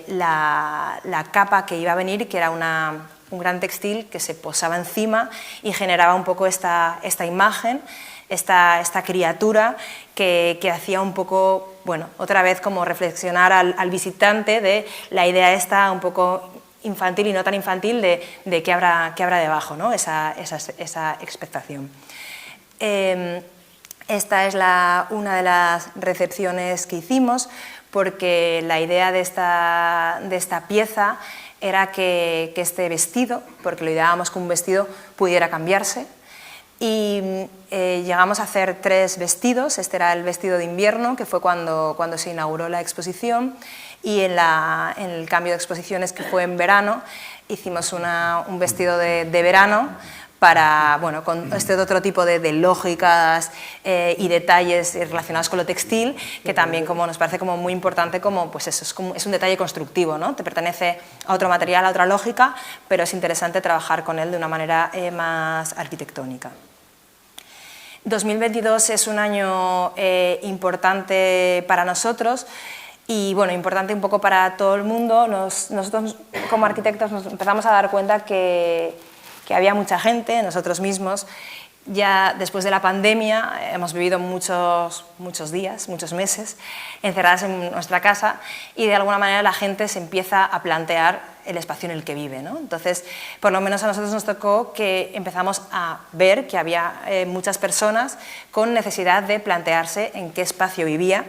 la capa que iba a venir, que era una gran textil que se posaba encima y generaba un poco esta imagen, esta criatura que hacía un poco, bueno, otra vez como reflexionar al visitante de la idea esta un poco infantil y no tan infantil de qué habrá debajo, ¿no? esa expectación. Esta es una de las recepciones que hicimos, porque la idea de esta pieza era que este vestido, porque lo ideábamos que un vestido pudiera cambiarse, y llegamos a hacer 3 vestidos. Este era el vestido de invierno, que fue cuando se inauguró la exposición, y en el cambio de exposiciones, que fue en verano, hicimos un vestido de verano para, bueno, con este otro tipo de lógicas y detalles relacionados con lo textil, que también nos parece como muy importante, pues eso, es un detalle constructivo, ¿no? Te pertenece a otro material, a otra lógica, pero es interesante trabajar con él de una manera más arquitectónica. 2022 es un año importante para nosotros y, bueno, importante un poco para todo el mundo. Nosotros como arquitectos nos empezamos a dar cuenta que había mucha gente, nosotros mismos, ya después de la pandemia hemos vivido muchos días, muchos meses encerradas en nuestra casa, y de alguna manera la gente se empieza a plantear el espacio en el que vive, ¿no? Entonces, por lo menos a nosotros nos tocó que empezamos a ver que había muchas personas con necesidad de plantearse en qué espacio vivía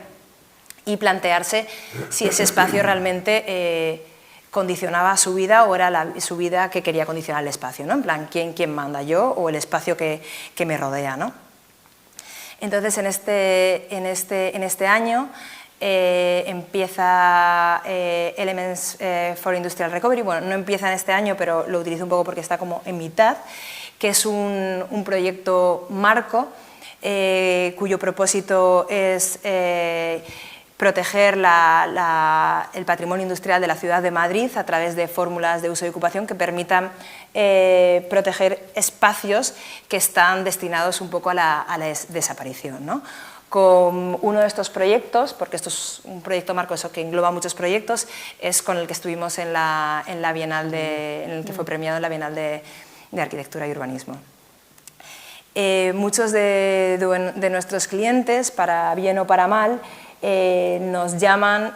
y plantearse si ese espacio realmente condicionaba su vida o era su vida que quería condicionar el espacio, ¿no? En plan, ¿quién manda, yo o el espacio que me rodea, ¿no? Entonces, en este año empieza Elements for Industrial Recovery. Bueno, no empieza en este año, pero lo utilizo un poco porque está como en mitad, que es un proyecto marco cuyo propósito es proteger el patrimonio industrial de la ciudad de Madrid a través de fórmulas de uso y ocupación que permitan proteger espacios que están destinados un poco a la desaparición, ¿no? Con uno de estos proyectos, porque esto es un proyecto marco eso que engloba muchos proyectos, es con el que estuvimos en la Bienal en el que fue premiado en la Bienal de Arquitectura y Urbanismo. Muchos de nuestros clientes, para bien o para mal, nos llaman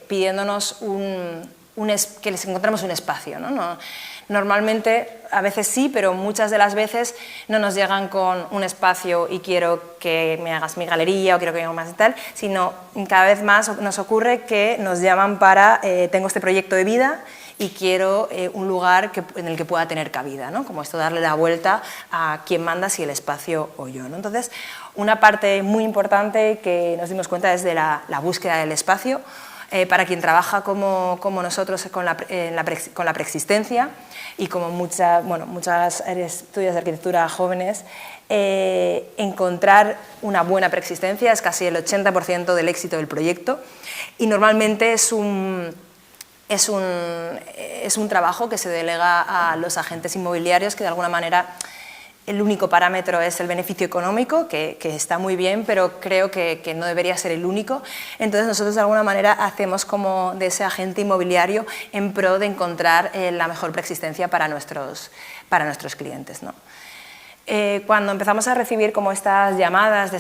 pidiéndonos que les encontremos un espacio, ¿no? Normalmente, a veces sí, pero muchas de las veces no nos llegan con un espacio y quiero que me hagas mi galería o quiero que me hagas más y tal, sino cada vez más nos ocurre que nos llaman para tengo este proyecto de vida y quiero un lugar en el que pueda tener cabida, ¿no? Como esto, darle la vuelta a quién manda, si el espacio o yo, ¿no? Entonces, una parte muy importante que nos dimos cuenta es de la búsqueda del espacio. Para quien trabaja como nosotros con la preexistencia y como muchas estudios de arquitectura jóvenes, encontrar una buena preexistencia es casi el 80% del éxito del proyecto, y normalmente es un trabajo que se delega a los agentes inmobiliarios, que de alguna manera el único parámetro es el beneficio económico, que está muy bien, pero creo que no debería ser el único. Entonces nosotros de alguna manera hacemos como de ese agente inmobiliario en pro de encontrar la mejor preexistencia para nuestros clientes, ¿no? Cuando empezamos a recibir como estas llamadas de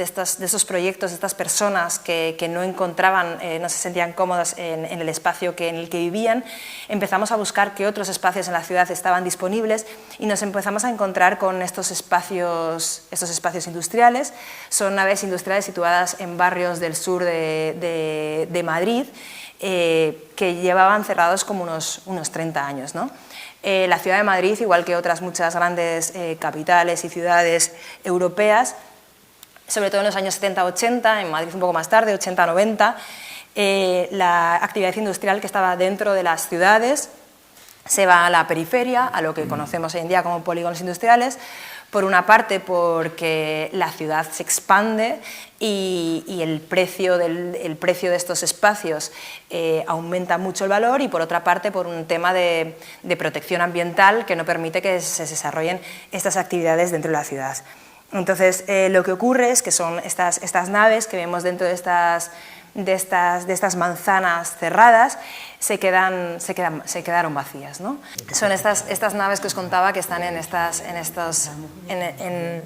estos proyectos, de estas personas que no encontraban, no se sentían cómodas en el espacio en el que vivían, empezamos a buscar qué otros espacios en la ciudad estaban disponibles y nos empezamos a encontrar con estos espacios industriales. Son naves industriales situadas en barrios del sur de Madrid que llevaban cerrados como unos 30 años, ¿no? La ciudad de Madrid, igual que otras muchas grandes capitales y ciudades europeas, sobre todo en los años 70-80, en Madrid un poco más tarde, 80-90, la actividad industrial que estaba dentro de las ciudades se va a la periferia, a lo que conocemos hoy en día como polígonos industriales, por una parte porque la ciudad se expande y el precio de estos espacios aumenta mucho el valor, y por otra parte por un tema de protección ambiental que no permite que se desarrollen estas actividades dentro de la ciudad. Entonces lo que ocurre es que son estas naves que vemos dentro de de estas manzanas cerradas se quedaron vacías, ¿no? Son estas naves que os contaba que están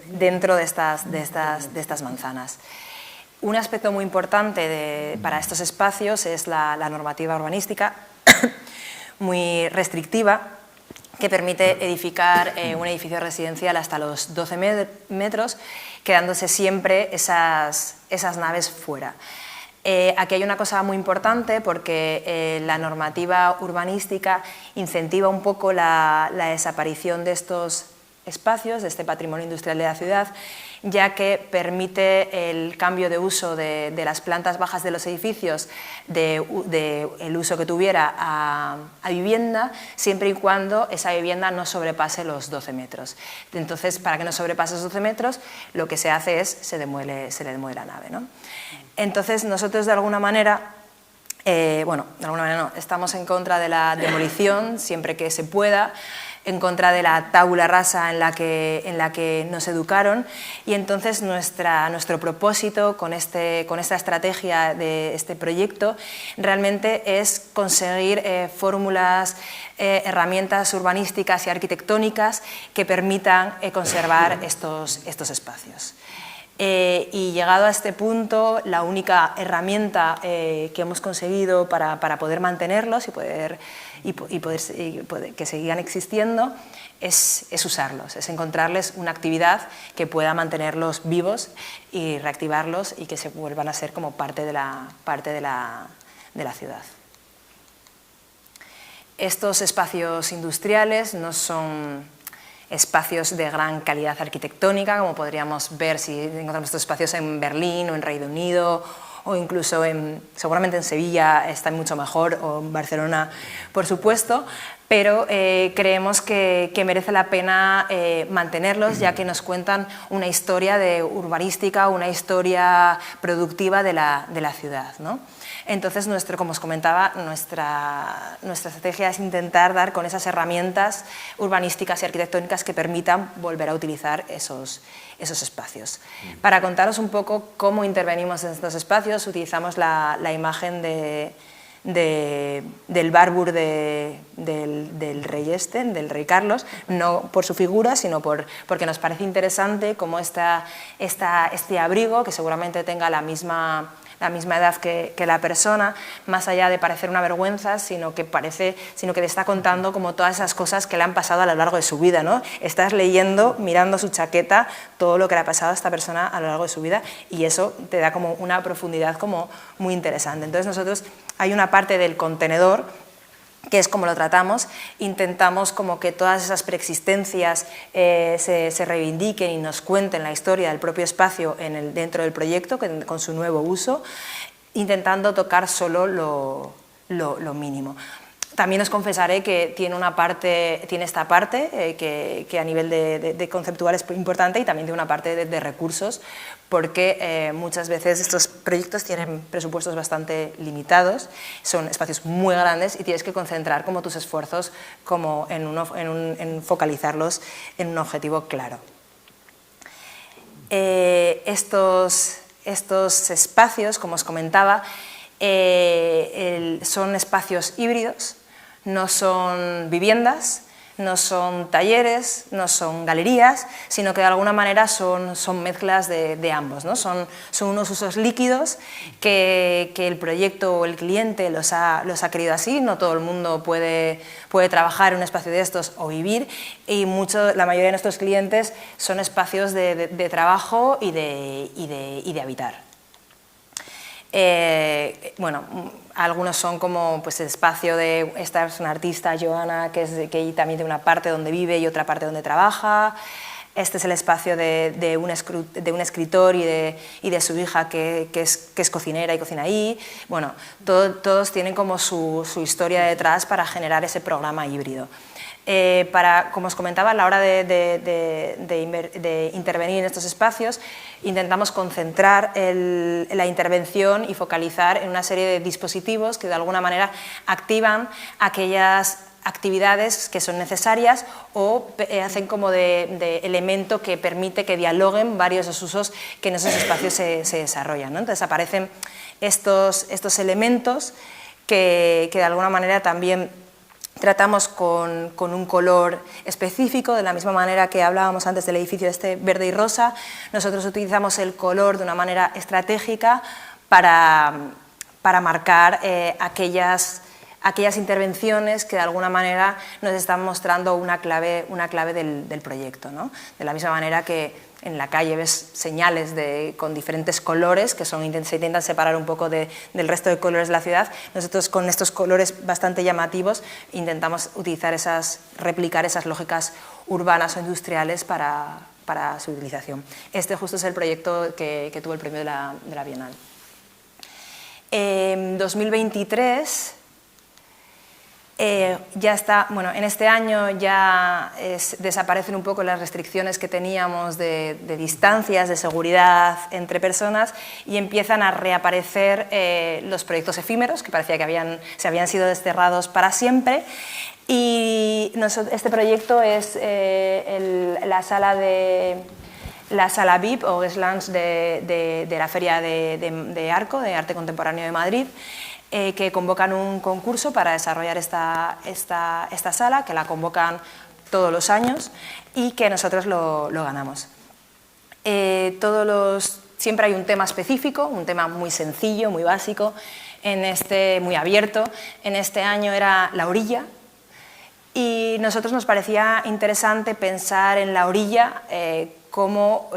dentro de estas manzanas. Un aspecto muy importante para estos espacios es la normativa urbanística, muy restrictiva, que permite edificar un edificio residencial hasta los 12 metros, quedándose siempre esas naves fuera. Aquí hay una cosa muy importante porque la normativa urbanística incentiva un poco la desaparición de estos espacios, de este patrimonio industrial de la ciudad, ya que permite el cambio de uso de las plantas bajas de los edificios, el uso que tuviera a vivienda, siempre y cuando esa vivienda no sobrepase los 12 metros. Entonces, para que no sobrepase los 12 metros, lo que se hace es se le demuele la nave, ¿no? Entonces, nosotros de alguna manera, estamos en contra de la demolición siempre que se pueda, en contra de la tabula rasa en la que nos educaron, y entonces nuestro propósito con esta estrategia de este proyecto realmente es conseguir fórmulas, herramientas urbanísticas y arquitectónicas que permitan conservar estos espacios. Y llegado a este punto, la única herramienta que hemos conseguido para poder mantenerlos y poder que sigan existiendo es usarlos, es encontrarles una actividad que pueda mantenerlos vivos y reactivarlos y que se vuelvan a ser como parte de la ciudad. Estos espacios industriales no son espacios de gran calidad arquitectónica, como podríamos ver si encontramos estos espacios en Berlín o en Reino Unido, o incluso seguramente en Sevilla está mucho mejor, o en Barcelona, por supuesto, pero creemos que merece la pena mantenerlos, ya que nos cuentan una historia de urbanística, una historia productiva de la ciudad, ¿no? Entonces, como os comentaba, nuestra estrategia es intentar dar con esas herramientas urbanísticas y arquitectónicas que permitan volver a utilizar esos espacios. Para contaros un poco cómo intervenimos en estos espacios, utilizamos la imagen del Barbour del rey del rey Carlos, no por su figura, sino porque nos parece interesante cómo este abrigo, que seguramente tenga la misma edad que la persona, más allá de parecer una vergüenza, sino que te está contando como todas esas cosas que le han pasado a lo largo de su vida, ¿no? Estás leyendo, mirando su chaqueta, todo lo que le ha pasado a esta persona a lo largo de su vida, y eso te da como una profundidad como muy interesante. Entonces nosotros, hay una parte del contenedor que es como lo tratamos, intentamos como que todas esas preexistencias se reivindiquen y nos cuenten la historia del propio espacio dentro del proyecto, con su nuevo uso, intentando tocar solo lo mínimo. También os confesaré que tiene esta parte que a nivel de conceptual es importante, y también tiene una parte de recursos, porque muchas veces estos proyectos tienen presupuestos bastante limitados, son espacios muy grandes y tienes que concentrar como tus esfuerzos como en focalizarlos en un objetivo claro. Estos espacios, como os comentaba, son espacios híbridos. No son viviendas, no son talleres, no son galerías, sino que de alguna manera son mezclas de ambos, ¿no? Son unos usos líquidos que el proyecto o el cliente los ha querido así. No todo el mundo puede trabajar en un espacio de estos o vivir, y la mayoría de nuestros clientes son espacios de trabajo y de habitar. Algunos son como pues, el espacio de, esta es una artista, Joana, que también tiene una parte donde vive y otra parte donde trabaja. Este es el espacio de un escritor y de su hija que es cocinera y cocina ahí. Bueno, todos tienen como su historia detrás para generar ese programa híbrido. Como os comentaba, a la hora de intervenir en estos espacios, intentamos concentrar la intervención y focalizar en una serie de dispositivos que de alguna manera activan aquellas actividades que son necesarias o hacen como de elemento que permite que dialoguen varios de los usos que en esos espacios se desarrollan, ¿no? Entonces aparecen estos elementos que de alguna manera también tratamos con un color específico, de la misma manera que hablábamos antes del edificio este verde y rosa. Nosotros utilizamos el color de una manera estratégica para marcar aquellas intervenciones que de alguna manera nos están mostrando una clave del proyecto, ¿no? De la misma manera que en la calle ves señales con diferentes colores que se intentan separar un poco del resto de colores de la ciudad. Nosotros con estos colores bastante llamativos intentamos replicar esas lógicas urbanas o industriales para su utilización. Este justo es el proyecto que tuvo el premio de la Bienal. En 2023 ya está, bueno, en este año ya desaparecen un poco las restricciones que teníamos de distancias, de seguridad entre personas y empiezan a reaparecer los proyectos efímeros que parecía que se habían sido desterrados para siempre. Y este proyecto es la sala VIP o Slams de la Feria de Arco, de Arte Contemporáneo de Madrid, que convocan un concurso para desarrollar esta sala, que la convocan todos los años y que nosotros lo ganamos. Siempre hay un tema específico, un tema muy sencillo, muy básico, muy abierto. En este año era la orilla y a nosotros nos parecía interesante pensar en la orilla como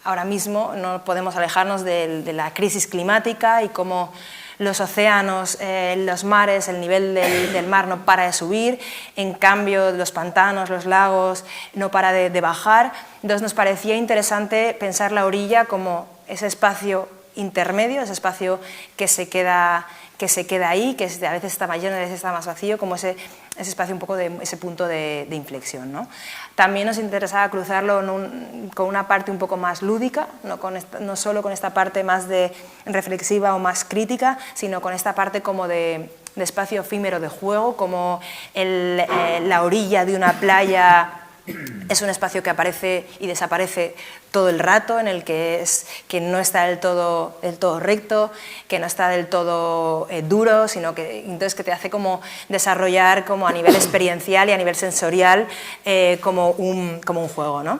ahora mismo no podemos alejarnos de la crisis climática y cómo los océanos, los mares, el nivel del mar no para de subir, en cambio los pantanos, los lagos no para de bajar. Entonces nos parecía interesante pensar la orilla como ese espacio intermedio, ese espacio que se queda ahí, que a veces está más lleno, a veces está más vacío, como ese espacio un poco de ese punto de inflexión, ¿no? También nos interesaba cruzarlo con una parte un poco más lúdica, no solo con esta parte más reflexiva o más crítica, sino con esta parte como de espacio efímero de juego, como la orilla de una playa. Es un espacio que aparece y desaparece todo el rato, en el que no está del todo recto, que no está del todo duro, sino que entonces que te hace como desarrollar como a nivel experiencial y a nivel sensorial como un juego, ¿no?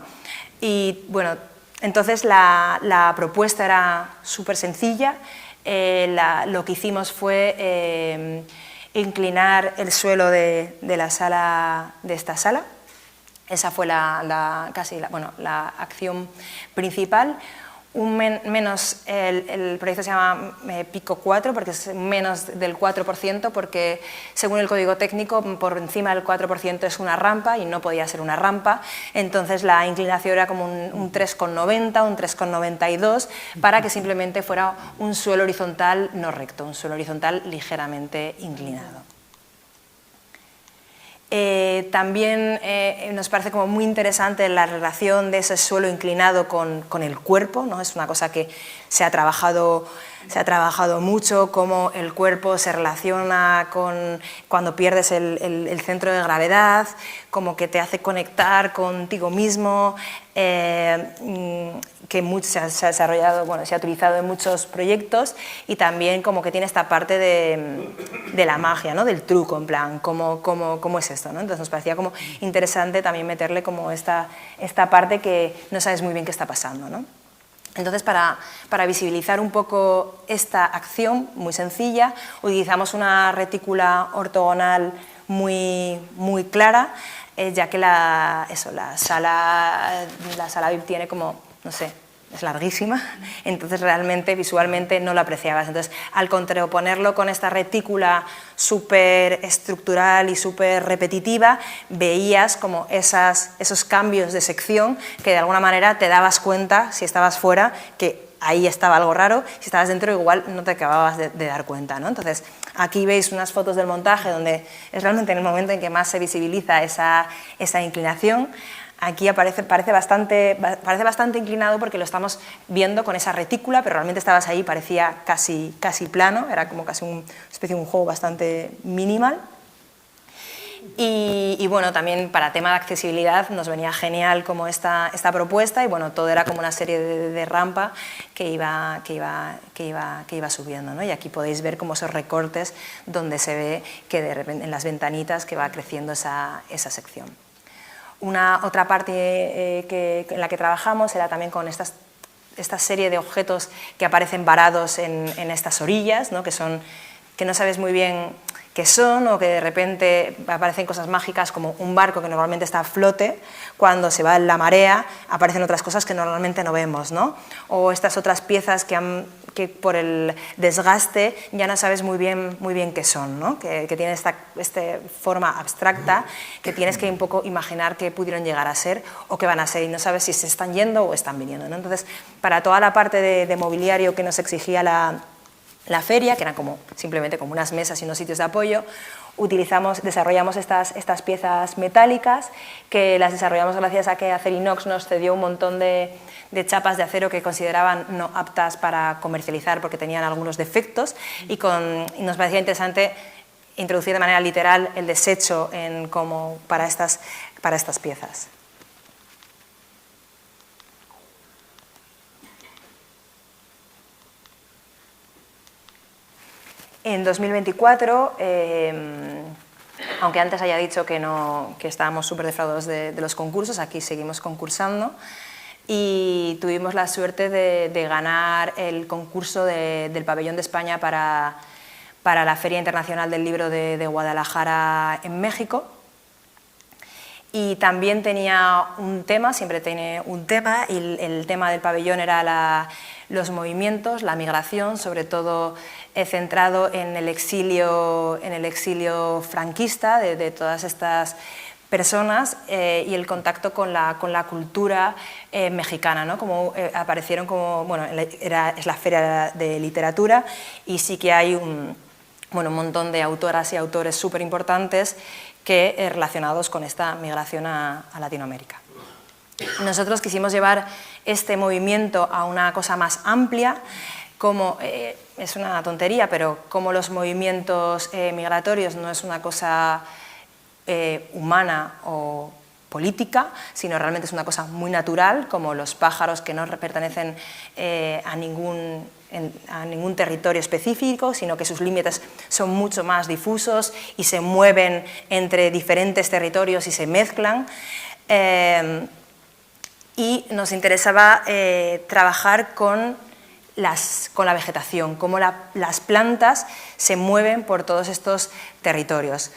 Y bueno, entonces la propuesta era súper sencilla. Lo que hicimos fue inclinar el suelo de esta sala. Esa fue la acción principal. El proyecto se llama Pico 4 porque es menos del 4%, porque según el código técnico por encima del 4% es una rampa y no podía ser una rampa, entonces la inclinación era como un 3,90, un 3,92 para que simplemente fuera un suelo horizontal no recto, un suelo horizontal ligeramente inclinado. También nos parece como muy interesante la relación de ese suelo inclinado con el cuerpo, ¿no? Es una cosa que se ha trabajado mucho, cómo el cuerpo se relaciona cuando pierdes el centro de gravedad, como que te hace conectar contigo mismo, que se ha desarrollado, se ha utilizado en muchos proyectos, y también como que tiene esta parte de la magia, ¿no? Del truco, en plan, ¿cómo es esto, ¿no? Entonces nos parecía como interesante también meterle como esta parte que no sabes muy bien qué está pasando, ¿no? Entonces, para visibilizar un poco esta acción muy sencilla, utilizamos una retícula ortogonal muy clara, ya que la sala VIP tiene como, no sé, es larguísima, entonces realmente visualmente no lo apreciabas. Entonces, al contraponerlo con esta retícula súper estructural y súper repetitiva, veías como esos cambios de sección que de alguna manera te dabas cuenta, si estabas fuera, que ahí estaba algo raro, si estabas dentro igual no te acababas de dar cuenta, ¿no? Entonces, aquí veis unas fotos del montaje donde es realmente en el momento en que más se visibiliza esa inclinación. aquí parece bastante inclinado porque lo estamos viendo con esa retícula, pero realmente estabas ahí, parecía casi plano, era como casi una especie de un juego bastante minimal. Y bueno, también para tema de accesibilidad nos venía genial como esta propuesta, y bueno, todo era como una serie de rampa que iba subiendo, ¿no? Y aquí podéis ver como esos recortes donde se ve que de repente en las ventanitas que va creciendo esa sección. Otra parte en la que trabajamos era también con esta serie de objetos que aparecen varados en estas orillas, ¿no? Que no sabes muy bien qué son, o que de repente aparecen cosas mágicas como un barco que normalmente está a flote, cuando se va la marea aparecen otras cosas que normalmente no vemos, ¿no? O estas otras piezas que por el desgaste ya no sabes muy bien qué son, ¿no? Que tienen esta forma abstracta que tienes que un poco imaginar qué pudieron llegar a ser o qué van a ser, y no sabes si se están yendo o están viniendo, ¿no? Entonces, para toda la parte de mobiliario que nos exigía la feria, que eran simplemente como unas mesas y unos sitios de apoyo, desarrollamos estas piezas metálicas, que las desarrollamos gracias a que Acerinox nos cedió un montón de chapas de acero que consideraban no aptas para comercializar porque tenían algunos defectos, y nos parecía interesante introducir de manera literal el desecho para estas piezas. En 2024, aunque antes haya dicho que estábamos súper defraudados de los concursos, aquí seguimos concursando, y tuvimos la suerte de ganar el concurso del Pabellón de España para la Feria Internacional del Libro de Guadalajara en México. Y también tenía un tema, siempre tiene un tema, y el tema del pabellón era los movimientos, la migración, sobre todo centrado en el exilio franquista de todas estas personas, y el contacto con la cultura mexicana, ¿no? Como aparecieron es la Feria de Literatura, y sí que hay un montón de autoras y autores súper importantes relacionados con esta migración a Latinoamérica. Nosotros quisimos llevar este movimiento a una cosa más amplia, es una tontería, pero como los movimientos migratorios no es una cosa humana o política, sino realmente es una cosa muy natural, como los pájaros que no pertenecen a ningún territorio específico, sino que sus límites son mucho más difusos y se mueven entre diferentes territorios y se mezclan. Y nos interesaba trabajar con la vegetación, cómo las plantas se mueven por todos estos territorios.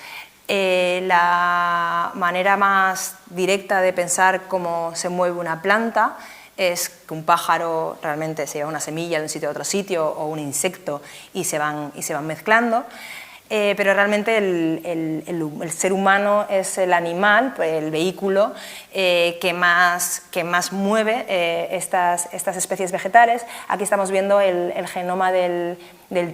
La manera más directa de pensar cómo se mueve una planta es que un pájaro realmente se lleva una semilla de un sitio a otro sitio, o un insecto, y se van mezclando. Pero realmente el ser humano es el animal, el vehículo que más mueve estas especies vegetales. Aquí estamos viendo el genoma del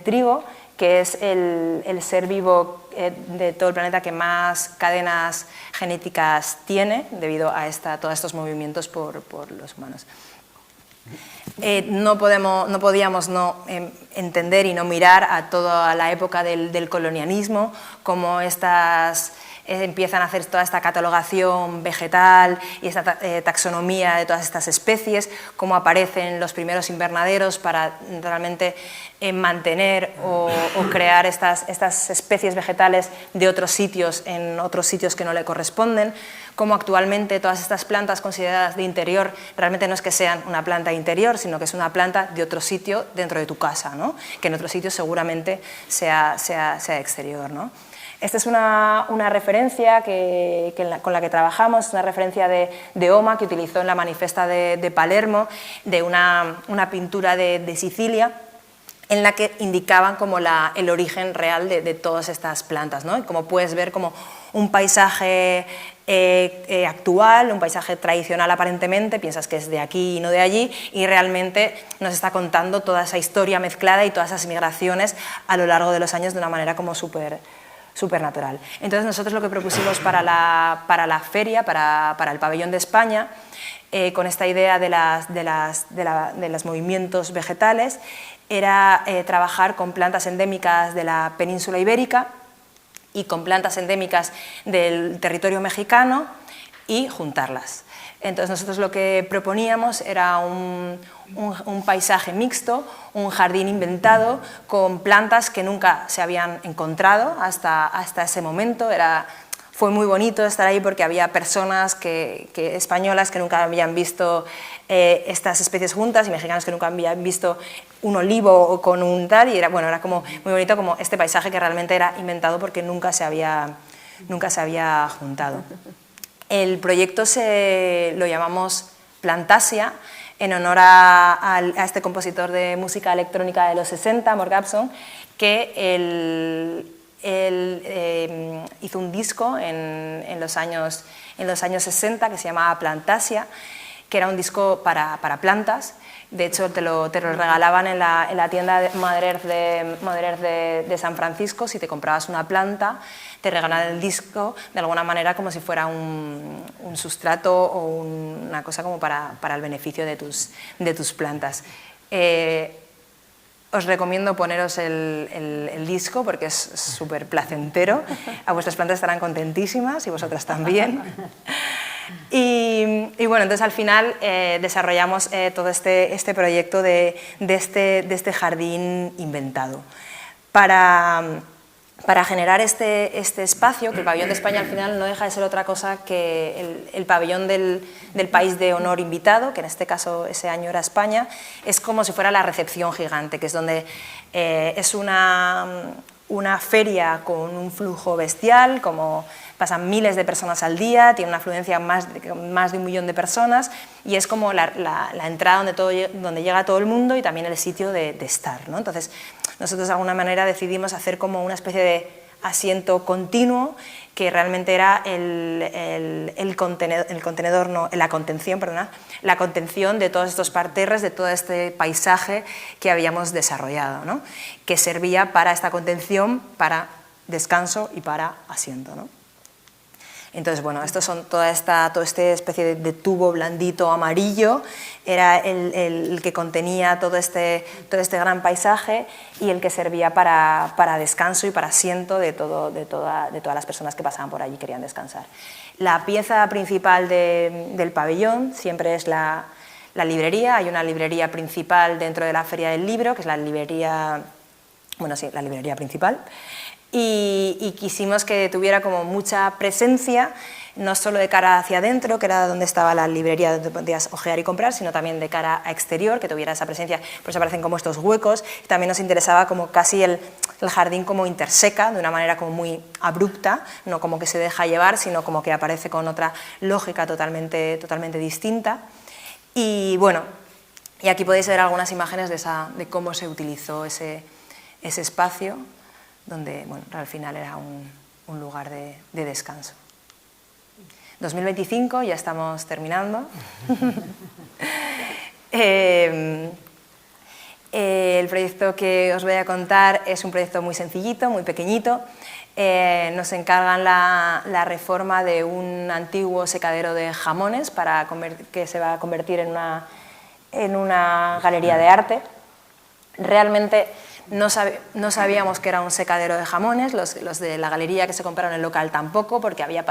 trigo, que es el ser vivo de todo el planeta que más cadenas genéticas tiene, debido a todos estos movimientos por los humanos. No podíamos no entender y no mirar a toda la época del colonialismo, cómo empiezan a hacer toda esta catalogación vegetal y esta taxonomía de todas estas especies, cómo aparecen los primeros invernaderos para realmente mantener o crear estas especies vegetales de otros sitios en otros sitios que no le corresponden, cómo actualmente todas estas plantas consideradas de interior realmente no es que sean una planta interior, sino que es una planta de otro sitio dentro de tu casa, ¿no? Que en otro sitio seguramente sea exterior, ¿no? Esta es una referencia con la que trabajamos, una referencia de Oma, que utilizó en la Manifesta de Palermo, de una pintura de Sicilia, en la que indicaban como el origen real de todas estas plantas, ¿no? Y como puedes ver, como un paisaje actual, un paisaje tradicional aparentemente, piensas que es de aquí y no de allí, y realmente nos está contando toda esa historia mezclada y todas esas migraciones a lo largo de los años de una manera como súper supernatural. Entonces nosotros lo que propusimos para la feria, para el pabellón de España, con esta idea de los movimientos vegetales, era trabajar con plantas endémicas de la península ibérica y con plantas endémicas del territorio mexicano y juntarlas. Entonces nosotros lo que proponíamos era un paisaje mixto, un jardín inventado con plantas que nunca se habían encontrado hasta ese momento. Fue muy bonito estar ahí porque había personas españolas que nunca habían visto estas especies juntas y mexicanos que nunca habían visto un olivo con un tal, y era como muy bonito como este paisaje que realmente era inventado porque nunca se había juntado. El proyecto lo llamamos Plantasia, en honor a este compositor de música electrónica de los 60, Mark Gibson, que él hizo un disco en los años 60 que se llamaba Plantasia, que era un disco para plantas. De hecho, te lo regalaban en la tienda de Mother Earth de San Francisco. Si te comprabas una planta, te regalaban el disco de alguna manera como si fuera un sustrato o una cosa como para el beneficio de tus plantas. Os recomiendo poneros el disco porque es súper placentero. A vuestras plantas estarán contentísimas y vosotras también. Y bueno, entonces al final desarrollamos todo este proyecto de este jardín inventado. Para generar este espacio, que el pabellón de España al final no deja de ser otra cosa que el pabellón del país de honor invitado, que en este caso ese año era España, es como si fuera la recepción gigante, que es donde es una feria con un flujo bestial, como pasan miles de personas al día, tiene una afluencia más de 1 millón de personas y es como la entrada donde llega todo el mundo y también el sitio de estar, ¿no? Entonces, nosotros de alguna manera decidimos hacer como una especie de asiento continuo que realmente era la contención de todos estos parterres, de todo este paisaje que habíamos desarrollado, ¿no? Que servía para esta contención, para descanso y para asiento, ¿no? Entonces, bueno, estos son toda esta especie de tubo blandito amarillo, era el que contenía todo este gran paisaje y el que servía para descanso y para asiento de todas las personas que pasaban por allí y querían descansar. La pieza principal del pabellón siempre es la librería. Hay una librería principal dentro de la Feria del Libro, que es la librería principal. Y quisimos que tuviera como mucha presencia, no solo de cara hacia adentro, que era donde estaba la librería donde podías ojear y comprar, sino también de cara a exterior, que tuviera esa presencia. Por eso aparecen como estos huecos. También nos interesaba como casi el jardín como interseca, de una manera como muy abrupta, no como que se deja llevar, sino como que aparece con otra lógica totalmente distinta. Y bueno, y aquí podéis ver algunas imágenes de cómo se utilizó ese espacio, donde bueno, al final era un lugar de descanso. 2025, ya estamos terminando. El proyecto que os voy a contar es un proyecto muy sencillito, muy pequeñito. Nos encargan la reforma de un antiguo secadero de jamones que se va a convertir en una galería de arte. Realmente no sabíamos que era un secadero de jamones, los de la galería que se compraron en el local tampoco, porque había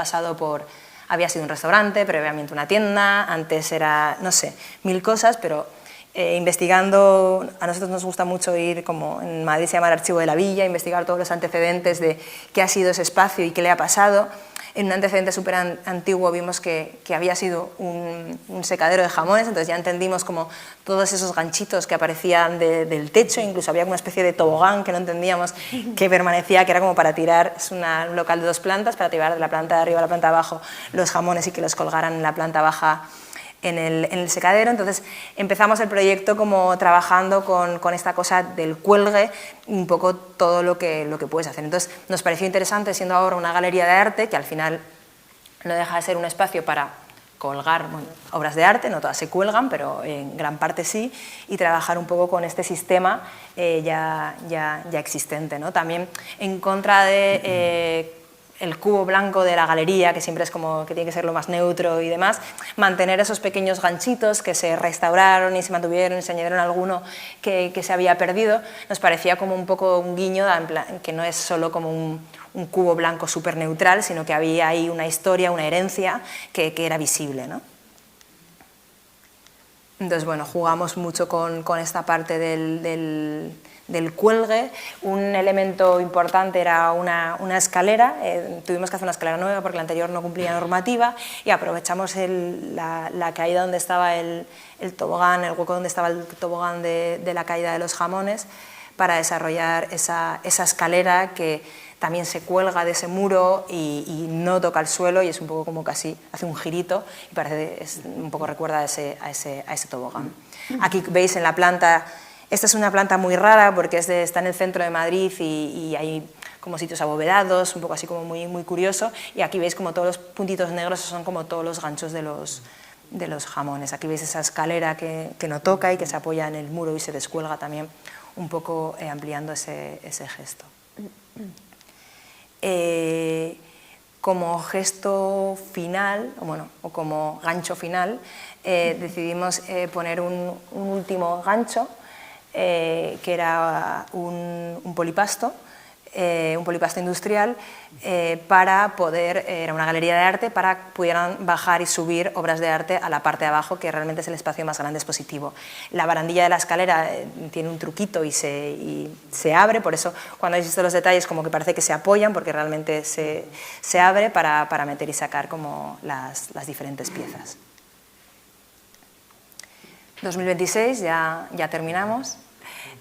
sido un restaurante, previamente una tienda, antes era, no sé, 1000 cosas, pero investigando, a nosotros nos gusta mucho ir, como en Madrid se llama el Archivo de la Villa, investigar todos los antecedentes de qué ha sido ese espacio y qué le ha pasado. En un antecedente súper antiguo vimos que había sido un secadero de jamones, entonces ya entendimos como todos esos ganchitos que aparecían del techo, incluso había una especie de tobogán que no entendíamos, que permanecía, que era como para tirar, es un local de 2 plantas, para tirar de la planta de arriba a la planta de abajo los jamones y que los colgaran en la planta baja en el secadero. Entonces empezamos el proyecto como trabajando con esta cosa del cuelgue, un poco todo lo que puedes hacer. Entonces nos pareció interesante, siendo ahora una galería de arte, que al final no deja de ser un espacio para colgar obras de arte, no todas se cuelgan, pero en gran parte sí, y trabajar un poco con este sistema ya existente, ¿no? También en contra de el cubo blanco de la galería, que siempre es como que tiene que ser lo más neutro y demás, mantener esos pequeños ganchitos que se restauraron y se mantuvieron y se añadieron alguno que se había perdido, nos parecía como un poco un guiño, en plan, que no es solo como un cubo blanco súper neutral, sino que había ahí una historia, una herencia que era visible, ¿no? Entonces, bueno, jugamos mucho con esta parte del cuelgue. Un elemento importante era una escalera. Tuvimos que hacer una escalera nueva porque la anterior no cumplía normativa, y aprovechamos la caída donde estaba el tobogán, el hueco donde estaba el tobogán de la caída de los jamones, para desarrollar esa escalera que también se cuelga de ese muro y no toca el suelo, y es un poco como casi hace un girito y parece, un poco recuerda a ese tobogán. Aquí veis en la planta, esta es una planta muy rara porque está en el centro de Madrid y hay como sitios abovedados, un poco así como muy, muy curioso, y aquí veis como todos los puntitos negros son como todos los ganchos de los jamones. Aquí veis esa escalera que no toca y que se apoya en el muro y se descuelga también, un poco ampliando ese gesto. Como gesto final, o como gancho final, decidimos poner un último gancho, que era un polipasto industrial, para poder, era una galería de arte, para que pudieran bajar y subir obras de arte a la parte de abajo, que realmente es el espacio más grande expositivo. La barandilla de la escalera tiene un truquito y se abre, por eso cuando habéis visto los detalles como que parece que se apoyan, porque realmente se abre para meter y sacar como las diferentes piezas. 2026, ya terminamos.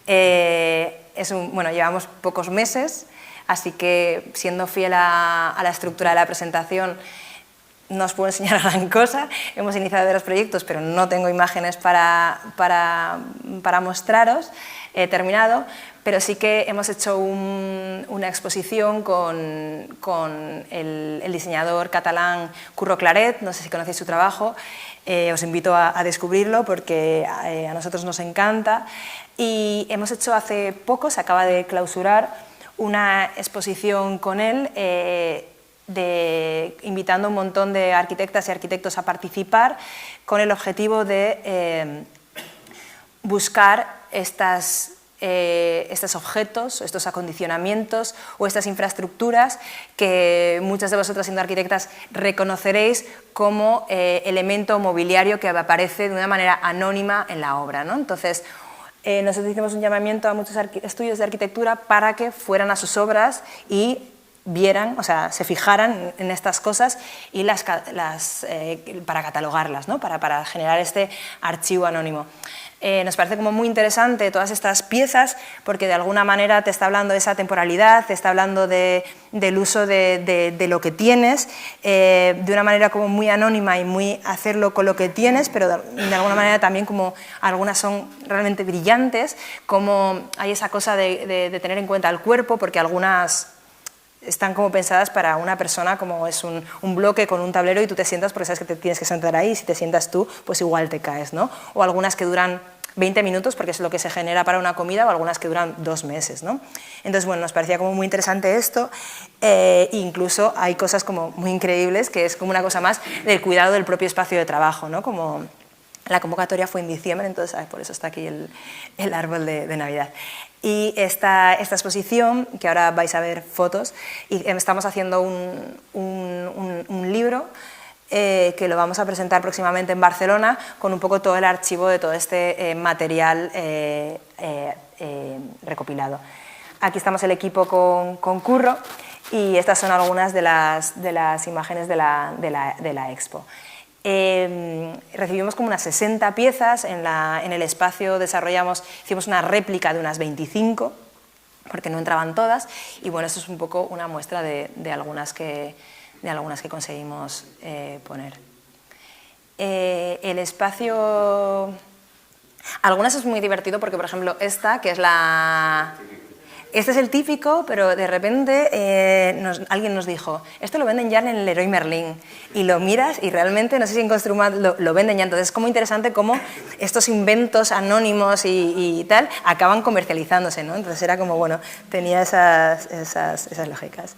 Llevamos pocos meses, así que siendo fiel a la estructura de la presentación no os puedo enseñar gran cosa. Hemos iniciado los proyectos, pero no tengo imágenes para mostraros. He terminado, pero sí que hemos hecho una exposición con el diseñador catalán Curro Claret, no sé si conocéis su trabajo. Os invito a descubrirlo porque a nosotros nos encanta, y hemos hecho hace poco, se acaba de clausurar, una exposición con él, invitando a un montón de arquitectas y arquitectos a participar, con el objetivo de buscar estos objetos, estos acondicionamientos o estas infraestructuras que muchas de vosotras, siendo arquitectas, reconoceréis como elemento mobiliario que aparece de una manera anónima en la obra, ¿no? Entonces, nosotros hicimos un llamamiento a muchos estudios de arquitectura para que fueran a sus obras y vieran, o sea, se fijaran en estas cosas y para catalogarlas, ¿no? Para generar este archivo anónimo. Nos parece como muy interesante todas estas piezas, porque de alguna manera te está hablando de esa temporalidad, te está hablando del uso de lo que tienes, de una manera como muy anónima y muy hacerlo con lo que tienes, pero de alguna manera también como algunas son realmente brillantes, como hay esa cosa de tener en cuenta el cuerpo, porque algunas están como pensadas para una persona, como es un bloque con un tablero y tú te sientas porque sabes que te tienes que sentar ahí, y si te sientas tú, pues igual te caes, ¿no? O algunas que duran 20 minutos porque es lo que se genera para una comida, o algunas que duran 2 meses, ¿no? Entonces, bueno, nos parecía como muy interesante esto, incluso hay cosas como muy increíbles, que es como una cosa más del cuidado del propio espacio de trabajo, ¿no? Como la convocatoria fue en diciembre, entonces por eso está aquí el árbol de Navidad. Y esta exposición, que ahora vais a ver fotos, y estamos haciendo un libro que lo vamos a presentar próximamente en Barcelona, con un poco todo el archivo de todo este material recopilado. Aquí estamos el equipo con Curro, y estas son algunas de las imágenes de la expo. Recibimos como unas 60 piezas, en el espacio hicimos una réplica de unas 25, porque no entraban todas, y bueno, esto es un poco una muestra de algunas que conseguimos poner. El espacio... Algunas es muy divertido porque, por ejemplo, esta, que es la este es el típico, pero de repente alguien nos dijo, esto lo venden ya en el Leroy Merlin, y lo miras y realmente, no sé si en Construmat lo venden ya, entonces es como interesante cómo estos inventos anónimos y tal acaban comercializándose, ¿no? Entonces era como, bueno, tenía esas lógicas.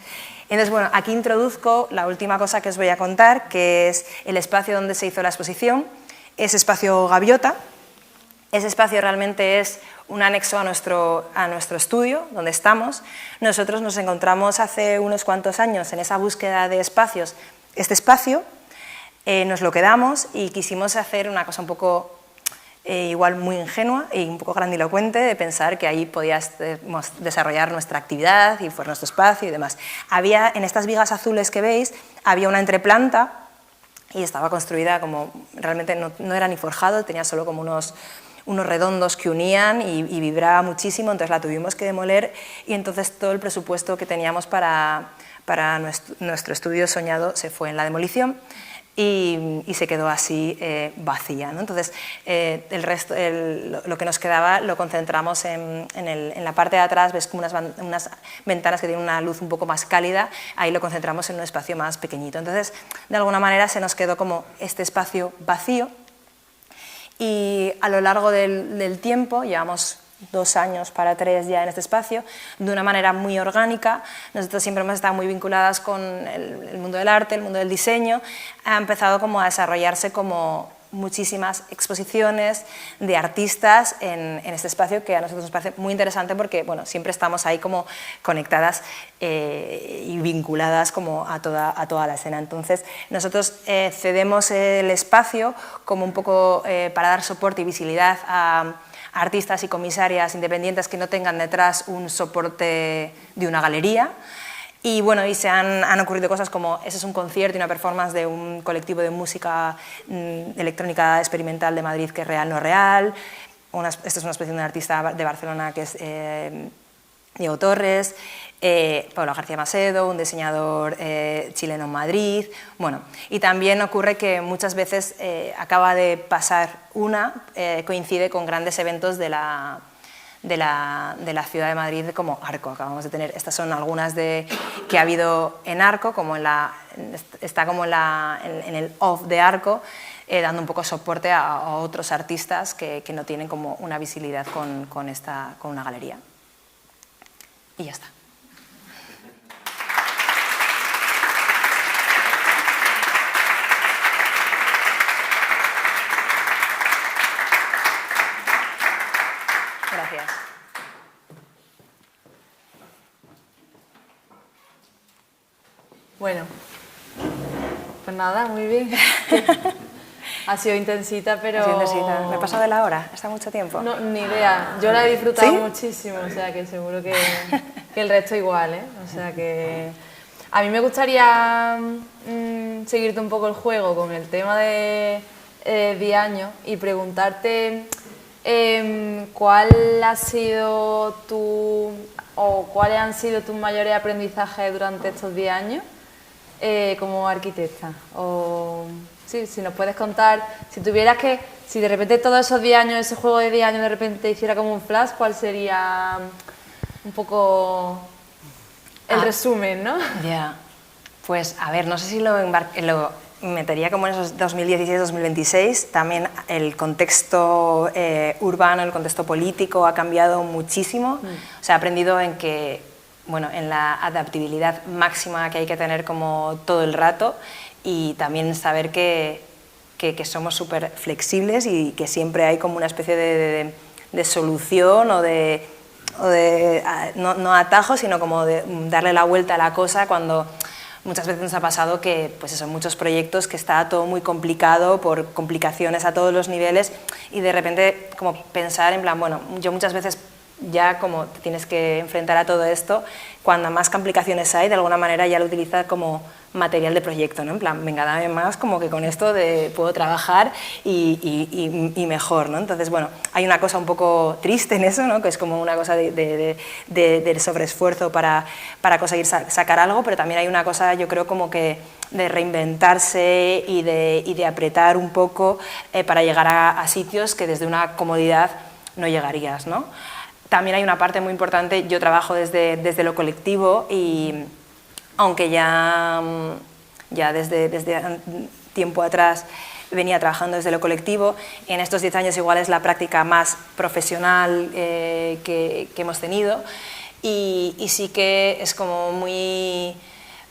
Entonces, bueno, aquí introduzco la última cosa que os voy a contar, que es el espacio donde se hizo la exposición, es espacio Gaviota. Ese espacio realmente es un anexo a nuestro estudio, donde estamos. Nosotros nos encontramos hace unos cuantos años en esa búsqueda de espacios. Este espacio nos lo quedamos y quisimos hacer una cosa un poco igual muy ingenua y un poco grandilocuente, de pensar que ahí podíamos desarrollar nuestra actividad y fue nuestro espacio y demás. Había, en estas vigas azules que veis, había una entreplanta y estaba construida como, realmente no era ni forjado, tenía solo como unos redondos que unían y vibraba muchísimo, entonces la tuvimos que demoler y entonces todo el presupuesto que teníamos para nuestro estudio soñado se fue en la demolición y se quedó así vacía, ¿no? Entonces el resto, lo que nos quedaba lo concentramos en la parte de atrás, ves como unas ventanas que tienen una luz un poco más cálida, ahí lo concentramos en un espacio más pequeñito. Entonces de alguna manera se nos quedó como este espacio vacío. Y a lo largo del tiempo, llevamos 2 años para 3 ya en este espacio, de una manera muy orgánica. Nosotros siempre hemos estado muy vinculadas con el mundo del arte, el mundo del diseño. Ha empezado como a desarrollarse como muchísimas exposiciones de artistas en este espacio, que a nosotros nos parece muy interesante porque, bueno, siempre estamos ahí como conectadas y vinculadas como a toda la escena. Entonces nosotros cedemos el espacio como un poco para dar soporte y visibilidad a artistas y comisarias independientes que no tengan detrás un soporte de una galería. Y bueno, y se han ocurrido cosas como, ese es un concierto y una performance de un colectivo de música electrónica experimental de Madrid que es Real No Real. Esta es una exposición de un artista de Barcelona que es Diego Torres, Pablo García Macedo, un diseñador chileno en Madrid. Bueno, y también ocurre que muchas veces acaba de pasar coincide con grandes eventos de la ciudad de Madrid, como Arco. Acabamos de tener, estas son algunas que ha habido en Arco, como está como en el off de Arco, dando un poco soporte a otros artistas que no tienen como una visibilidad con una galería. Y ya está. Gracias. Bueno, pues nada, muy bien. Ha sido intensita, pero... Ha sido intensita. ¿Me he pasado de la hora? ¿Está mucho tiempo? No, ni idea. Yo la he disfrutado ¿Sí? muchísimo, o sea que seguro que el resto igual, ¿eh? O sea que... A mí me gustaría seguirte un poco el juego con el tema de Diaño y preguntarte cuáles han sido tus mayores aprendizajes durante estos 10 años como arquitecta. O sí, si nos puedes contar, si de repente todos esos 10 años, ese juego de 10 años de repente hiciera como un flash, ¿cuál sería un poco el resumen, ¿no? Ya, pues a ver, no sé si lo metería como en esos 2016-2026, también el contexto urbano, el contexto político ha cambiado muchísimo, o sea, he aprendido en que, bueno, en la adaptabilidad máxima que hay que tener como todo el rato y también saber que somos súper flexibles y que siempre hay como una especie de solución o no atajo, sino como de darle la vuelta a la cosa cuando muchas veces nos ha pasado que, pues eso, en muchos proyectos que está todo muy complicado por complicaciones a todos los niveles y de repente como pensar en plan, bueno, yo muchas veces ya como te tienes que enfrentar a todo esto, cuando más complicaciones hay, de alguna manera ya lo utilizas como material de proyecto, ¿no? En plan, venga, dame más, como que con esto puedo trabajar y mejor, ¿no? Entonces, bueno, hay una cosa un poco triste en eso, ¿no? Que es como una cosa de sobreesfuerzo para conseguir sacar algo, pero también hay una cosa, yo creo, como que de reinventarse y de apretar un poco para llegar a sitios que desde una comodidad no llegarías, ¿no? también hay una parte muy importante, yo trabajo desde lo colectivo y aunque ya desde tiempo atrás venía trabajando desde lo colectivo, en estos 10 años igual es la práctica más profesional que hemos tenido y sí que es como muy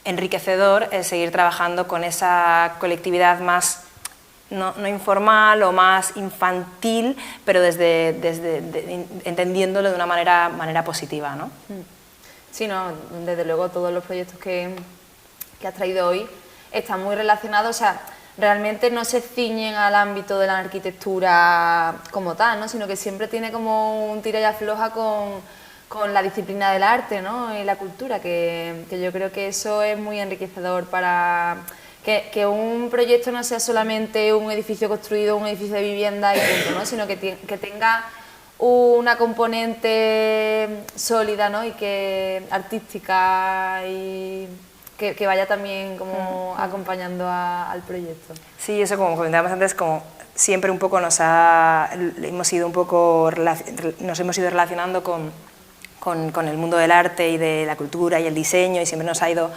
enriquecedor seguir trabajando con esa colectividad más no informal o más infantil, pero entendiéndolo de una manera positiva, ¿no? Sí, no, desde luego todos los proyectos que has traído hoy están muy relacionados, o sea, realmente no se ciñen al ámbito de la arquitectura como tal, ¿no? Sino que siempre tiene como un tira y afloja con la disciplina del arte, ¿no? Y la cultura, que yo creo que eso es muy enriquecedor para que un proyecto no sea solamente un edificio construido, un edificio de vivienda y punto, ¿no? Sino que tenga una componente sólida, ¿no? Y que artística y que vaya también como acompañando al proyecto. Sí, eso como comentábamos antes, como siempre un poco nos hemos ido relacionando con el mundo del arte y de la cultura y el diseño y siempre nos ha ido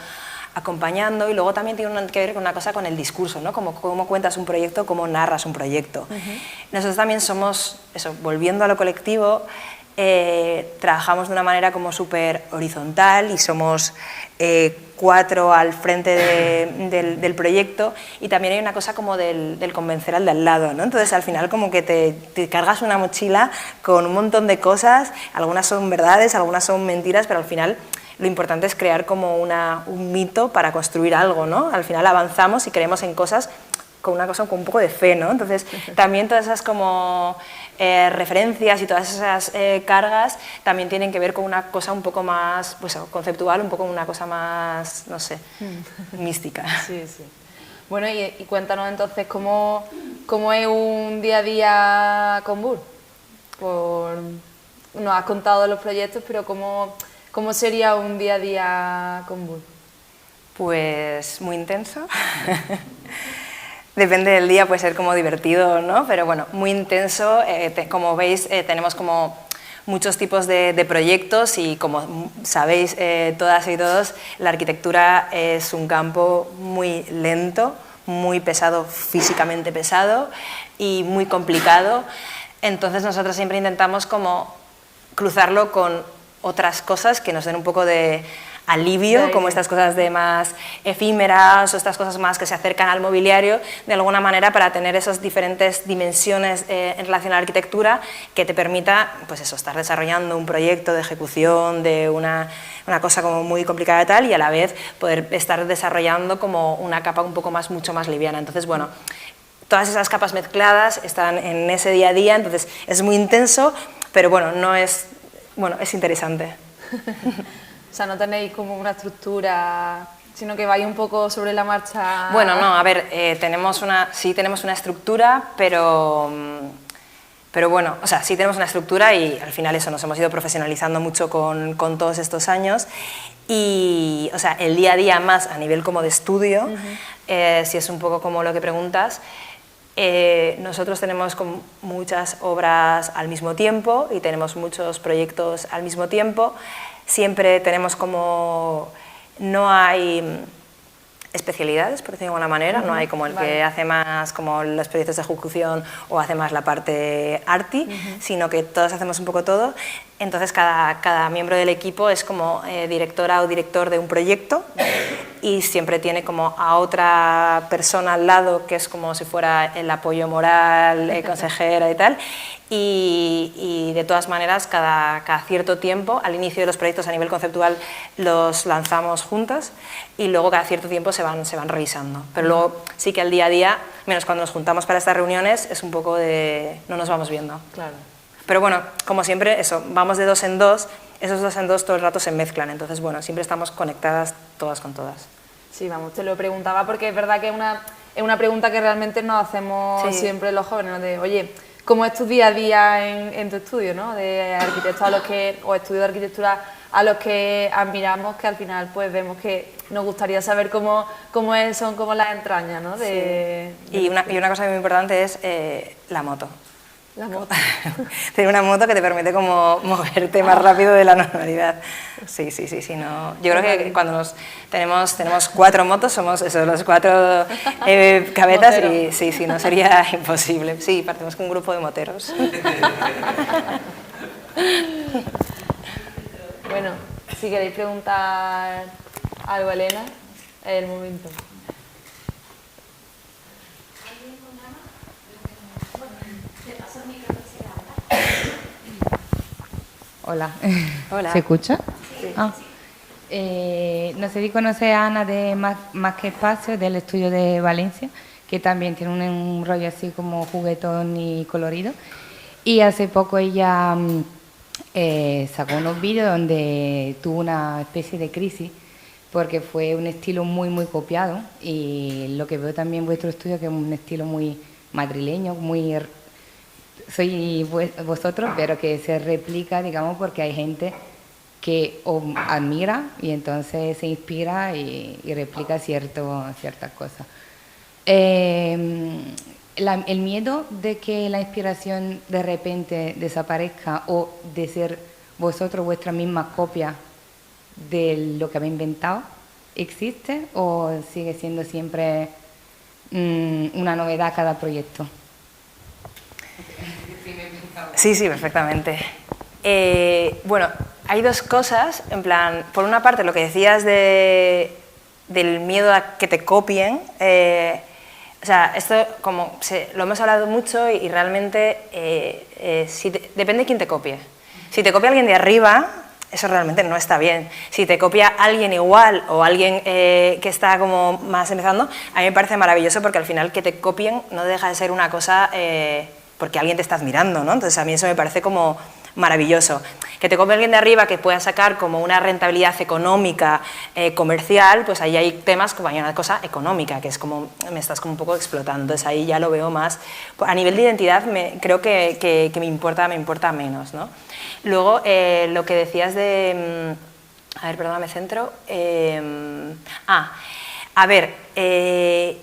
acompañando y luego también tiene que ver con una cosa con el discurso, ¿no? Cómo cuentas un proyecto, cómo narras un proyecto. Nosotros también somos, eso, volviendo a lo colectivo, trabajamos de una manera como súper horizontal y somos 4 al frente del proyecto y también hay una cosa como del convencer al de al lado, ¿no? Entonces al final como que te cargas una mochila con un montón de cosas, algunas son verdades, algunas son mentiras, pero al final lo importante es crear como un mito para construir algo, ¿no? Al final avanzamos y creemos en cosas con una cosa con un poco de fe, ¿no? Entonces también todas esas como referencias y todas esas cargas también tienen que ver con una cosa un poco más pues, conceptual, un poco una cosa más, no sé, mística. Sí, sí. Bueno, y cuéntanos entonces cómo es un día a día con BUR. Nos has contado los proyectos, pero ¿cómo sería un día a día con BUR? Pues muy intenso. Depende del día, puede ser como divertido, ¿no? Pero bueno, muy intenso. Como veis, tenemos como muchos tipos de proyectos y como sabéis todas y todos, la arquitectura es un campo muy lento, muy pesado, físicamente pesado y muy complicado. Entonces nosotros siempre intentamos como cruzarlo con otras cosas que nos den un poco de alivio, como estas cosas de más efímeras o estas cosas más que se acercan al mobiliario, de alguna manera para tener esas diferentes dimensiones en relación a la arquitectura que te permita, pues eso, estar desarrollando un proyecto de ejecución de una cosa como muy complicada y tal, y a la vez poder estar desarrollando como una capa un poco más, mucho más liviana. Entonces, bueno, todas esas capas mezcladas están en ese día a día, entonces es muy intenso, pero bueno, es interesante. O sea, no tenéis como una estructura, sino que vais un poco sobre la marcha. Bueno, no, a ver, sí tenemos una estructura, pero bueno, o sea, sí tenemos una estructura y al final eso, nos hemos ido profesionalizando mucho con todos estos años y, o sea, el día a día más a nivel como de estudio, si es un poco como lo que preguntas, nosotros tenemos como muchas obras al mismo tiempo y tenemos muchos proyectos al mismo tiempo. Siempre tenemos como, no hay especialidades, por decirlo de alguna manera, no hay como el que hace más como los proyectos de ejecución o hace más la parte arty, sino que todos hacemos un poco todo. Entonces cada miembro del equipo es como directora o director de un proyecto y siempre tiene como a otra persona al lado que es como si fuera el apoyo moral, consejera y tal. Y de todas maneras, cada cierto tiempo, al inicio de los proyectos a nivel conceptual los lanzamos juntas y luego cada cierto tiempo se van revisando. Pero luego sí que al día a día, menos cuando nos juntamos para estas reuniones, es un poco de no nos vamos viendo. Claro. Pero bueno, como siempre, eso, vamos de 2 en 2, esos 2 en 2 todo el rato se mezclan, entonces bueno, siempre estamos conectadas todas con todas. Sí, vamos, te lo preguntaba porque es verdad que es una pregunta que realmente nos hacemos siempre los jóvenes, ¿no? De, oye, ¿cómo es tu día a día en tu estudio, ¿no? De arquitectos o estudios de arquitectura a los que admiramos, que al final pues vemos que nos gustaría saber cómo son como las entrañas, ¿no? Y una cosa muy importante es la moto. La moto. Tener una moto que te permite como moverte más rápido de la normalidad. Sí, no. Yo creo que cuando tenemos 4 motos, somos eso, los 4 cabetas y sí, no sería imposible. Sí, partimos con un grupo de moteros. Bueno, si queréis preguntar algo a Elena, es el momento. Hola. Hola. ¿Se escucha? Sí. Ah. No sé si conoce a Ana de Más que Espacio, del estudio de Valencia, que también tiene un rollo así como juguetón y colorido. Y hace poco ella sacó unos vídeos donde tuvo una especie de crisis, porque fue un estilo muy, muy copiado. Y lo que veo también en vuestro estudio, que es un estilo muy madrileño, muy... Soy vosotros, pero que se replica, digamos, porque hay gente que admira y entonces se inspira y replica ciertas cosas. El miedo de que la inspiración de repente desaparezca o de ser vosotros vuestra misma copia de lo que habéis inventado, ¿existe o sigue siendo siempre una novedad cada proyecto? Sí, perfectamente. Bueno, hay 2 cosas, en plan, por una parte lo que decías del miedo a que te copien, o sea, esto como lo hemos hablado mucho y realmente depende de quién te copie. Si te copia alguien de arriba, eso realmente no está bien. Si te copia alguien igual o alguien que está como más empezando, a mí me parece maravilloso porque al final que te copien no deja de ser una cosa porque alguien te está admirando, ¿no? Entonces a mí eso me parece como maravilloso. Que te copie alguien de arriba que pueda sacar como una rentabilidad económica, comercial, pues ahí hay temas como hay una cosa económica, que es como me estás como un poco explotando, entonces ahí ya lo veo más. A nivel de identidad creo que me importa menos, ¿no? Luego, lo que decías de... a ver, perdona, me centro. A ver,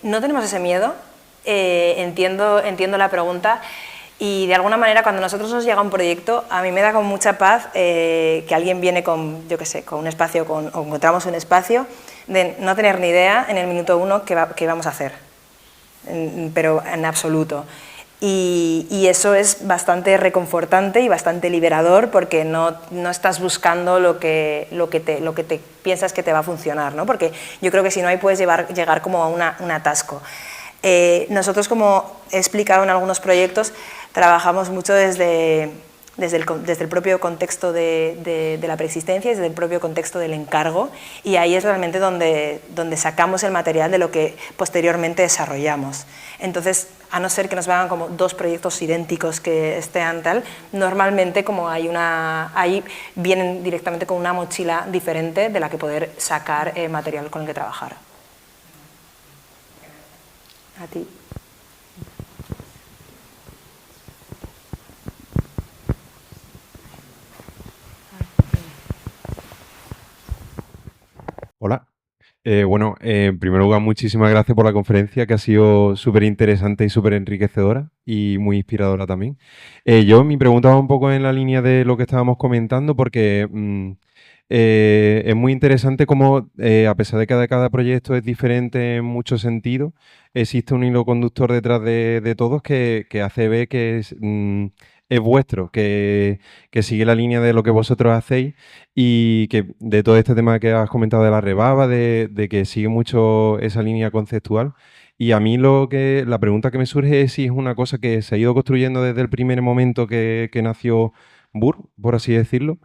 no tenemos ese miedo, entiendo la pregunta. Y de alguna manera cuando a nosotros nos llega un proyecto, a mí me da con mucha paz que alguien viene con, yo qué sé, con un espacio, o encontramos un espacio, de no tener ni idea en el minuto 1 qué vamos a hacer, pero en absoluto. Y eso es bastante reconfortante y bastante liberador porque no estás buscando lo que te piensas que te va a funcionar, ¿no? Porque yo creo que si no ahí puedes llegar como a un atasco. Nosotros, como he explicado en algunos proyectos, trabajamos mucho desde el propio contexto de la preexistencia y desde el propio contexto del encargo, y ahí es realmente donde sacamos el material de lo que posteriormente desarrollamos. Entonces, a no ser que nos hagan como 2 proyectos idénticos que estén tal, normalmente como ahí vienen directamente con una mochila diferente de la que poder sacar material con el que trabajar. A ti. Hola. Bueno, en primer lugar, muchísimas gracias por la conferencia, que ha sido súper interesante y súper enriquecedora y muy inspiradora también. Mi pregunta va un poco en la línea de lo que estábamos comentando, porque es muy interesante cómo, a pesar de que cada proyecto es diferente en muchos sentidos, existe un hilo conductor detrás de todos que hace ver que es vuestro, que sigue la línea de lo que vosotros hacéis, y que de todo este tema que has comentado de la rebaba, de que sigue mucho esa línea conceptual. Y a mí la pregunta que me surge es si es una cosa que se ha ido construyendo desde el primer momento que nació Burr, por así decirlo,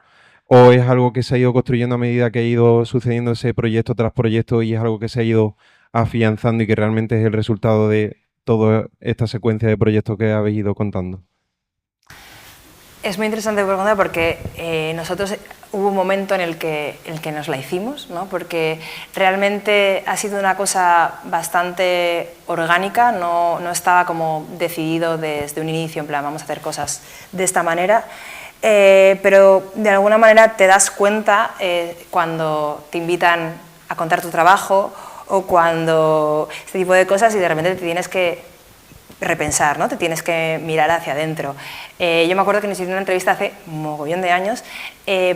o es algo que se ha ido construyendo a medida que ha ido sucediendo ese proyecto tras proyecto y es algo que se ha ido afianzando y que realmente es el resultado de toda esta secuencia de proyectos que habéis ido contando. Es muy interesante pregunta porque nosotros hubo un momento en el que nos la hicimos, ¿no? Porque realmente ha sido una cosa bastante orgánica, no estaba como decidido desde un inicio, en plan vamos a hacer cosas de esta manera, pero de alguna manera te das cuenta cuando te invitan a contar tu trabajo o cuando este tipo de cosas y de repente te tienes que repensar, ¿no? Te tienes que mirar hacia adentro. Yo me acuerdo que nos hicieron una entrevista hace un mogollón de años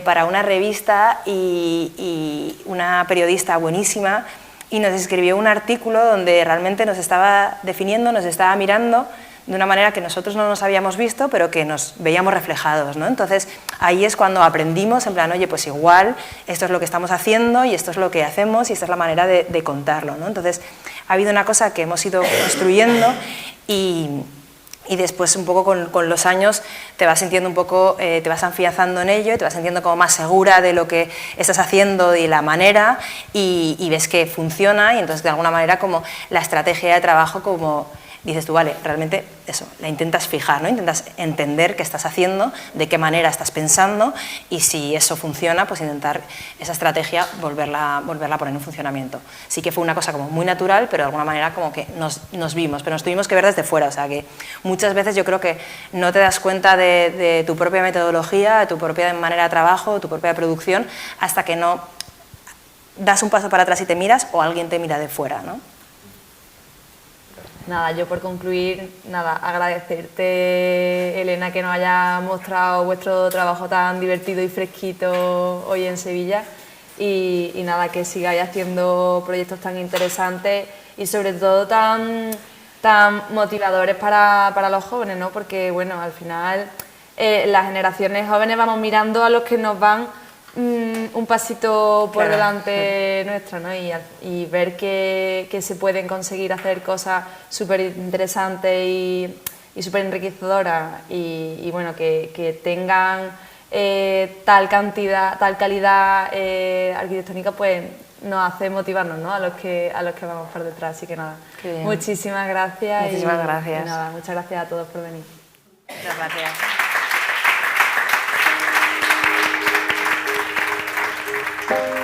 para una revista y una periodista buenísima y nos escribió un artículo donde realmente nos estaba definiendo, nos estaba mirando de una manera que nosotros no nos habíamos visto, pero que nos veíamos reflejados, ¿no? Entonces, ahí es cuando aprendimos, en plan, oye, pues igual, esto es lo que estamos haciendo y esto es lo que hacemos y esta es la manera de contarlo, ¿no? Entonces, ha habido una cosa que hemos ido construyendo y después, un poco con los años, te vas sintiendo un poco, te vas afianzando en ello, te vas sintiendo como más segura de lo que estás haciendo y la manera y ves que funciona y entonces, de alguna manera, como la estrategia de trabajo, como dices tú, vale, realmente eso, la intentas fijar, ¿no? Intentas entender qué estás haciendo, de qué manera estás pensando y si eso funciona, pues intentar esa estrategia volverla a poner en funcionamiento. Sí que fue una cosa como muy natural, pero de alguna manera como que nos vimos, pero nos tuvimos que ver desde fuera, o sea que muchas veces yo creo que no te das cuenta de tu propia metodología, de tu propia manera de trabajo, de tu propia producción, hasta que no das un paso para atrás y te miras o alguien te mira de fuera, ¿no? Nada, yo por concluir, nada, agradecerte, Elena, que nos haya mostrado vuestro trabajo tan divertido y fresquito hoy en Sevilla y nada, que sigáis haciendo proyectos tan interesantes y sobre todo tan motivadores para los jóvenes, ¿no? Porque, bueno, al final las generaciones jóvenes vamos mirando a los que nos van un pasito por delante nuestro, ¿no? Y ver que se pueden conseguir hacer cosas súper interesantes y súper enriquecedoras y bueno, que tengan tal calidad arquitectónica, pues nos hace motivarnos, ¿no? a los que vamos por detrás. Así que nada, muchísimas gracias. Muchísimas gracias. Y nada, muchas gracias a todos por venir. Muchas gracias. Thank you.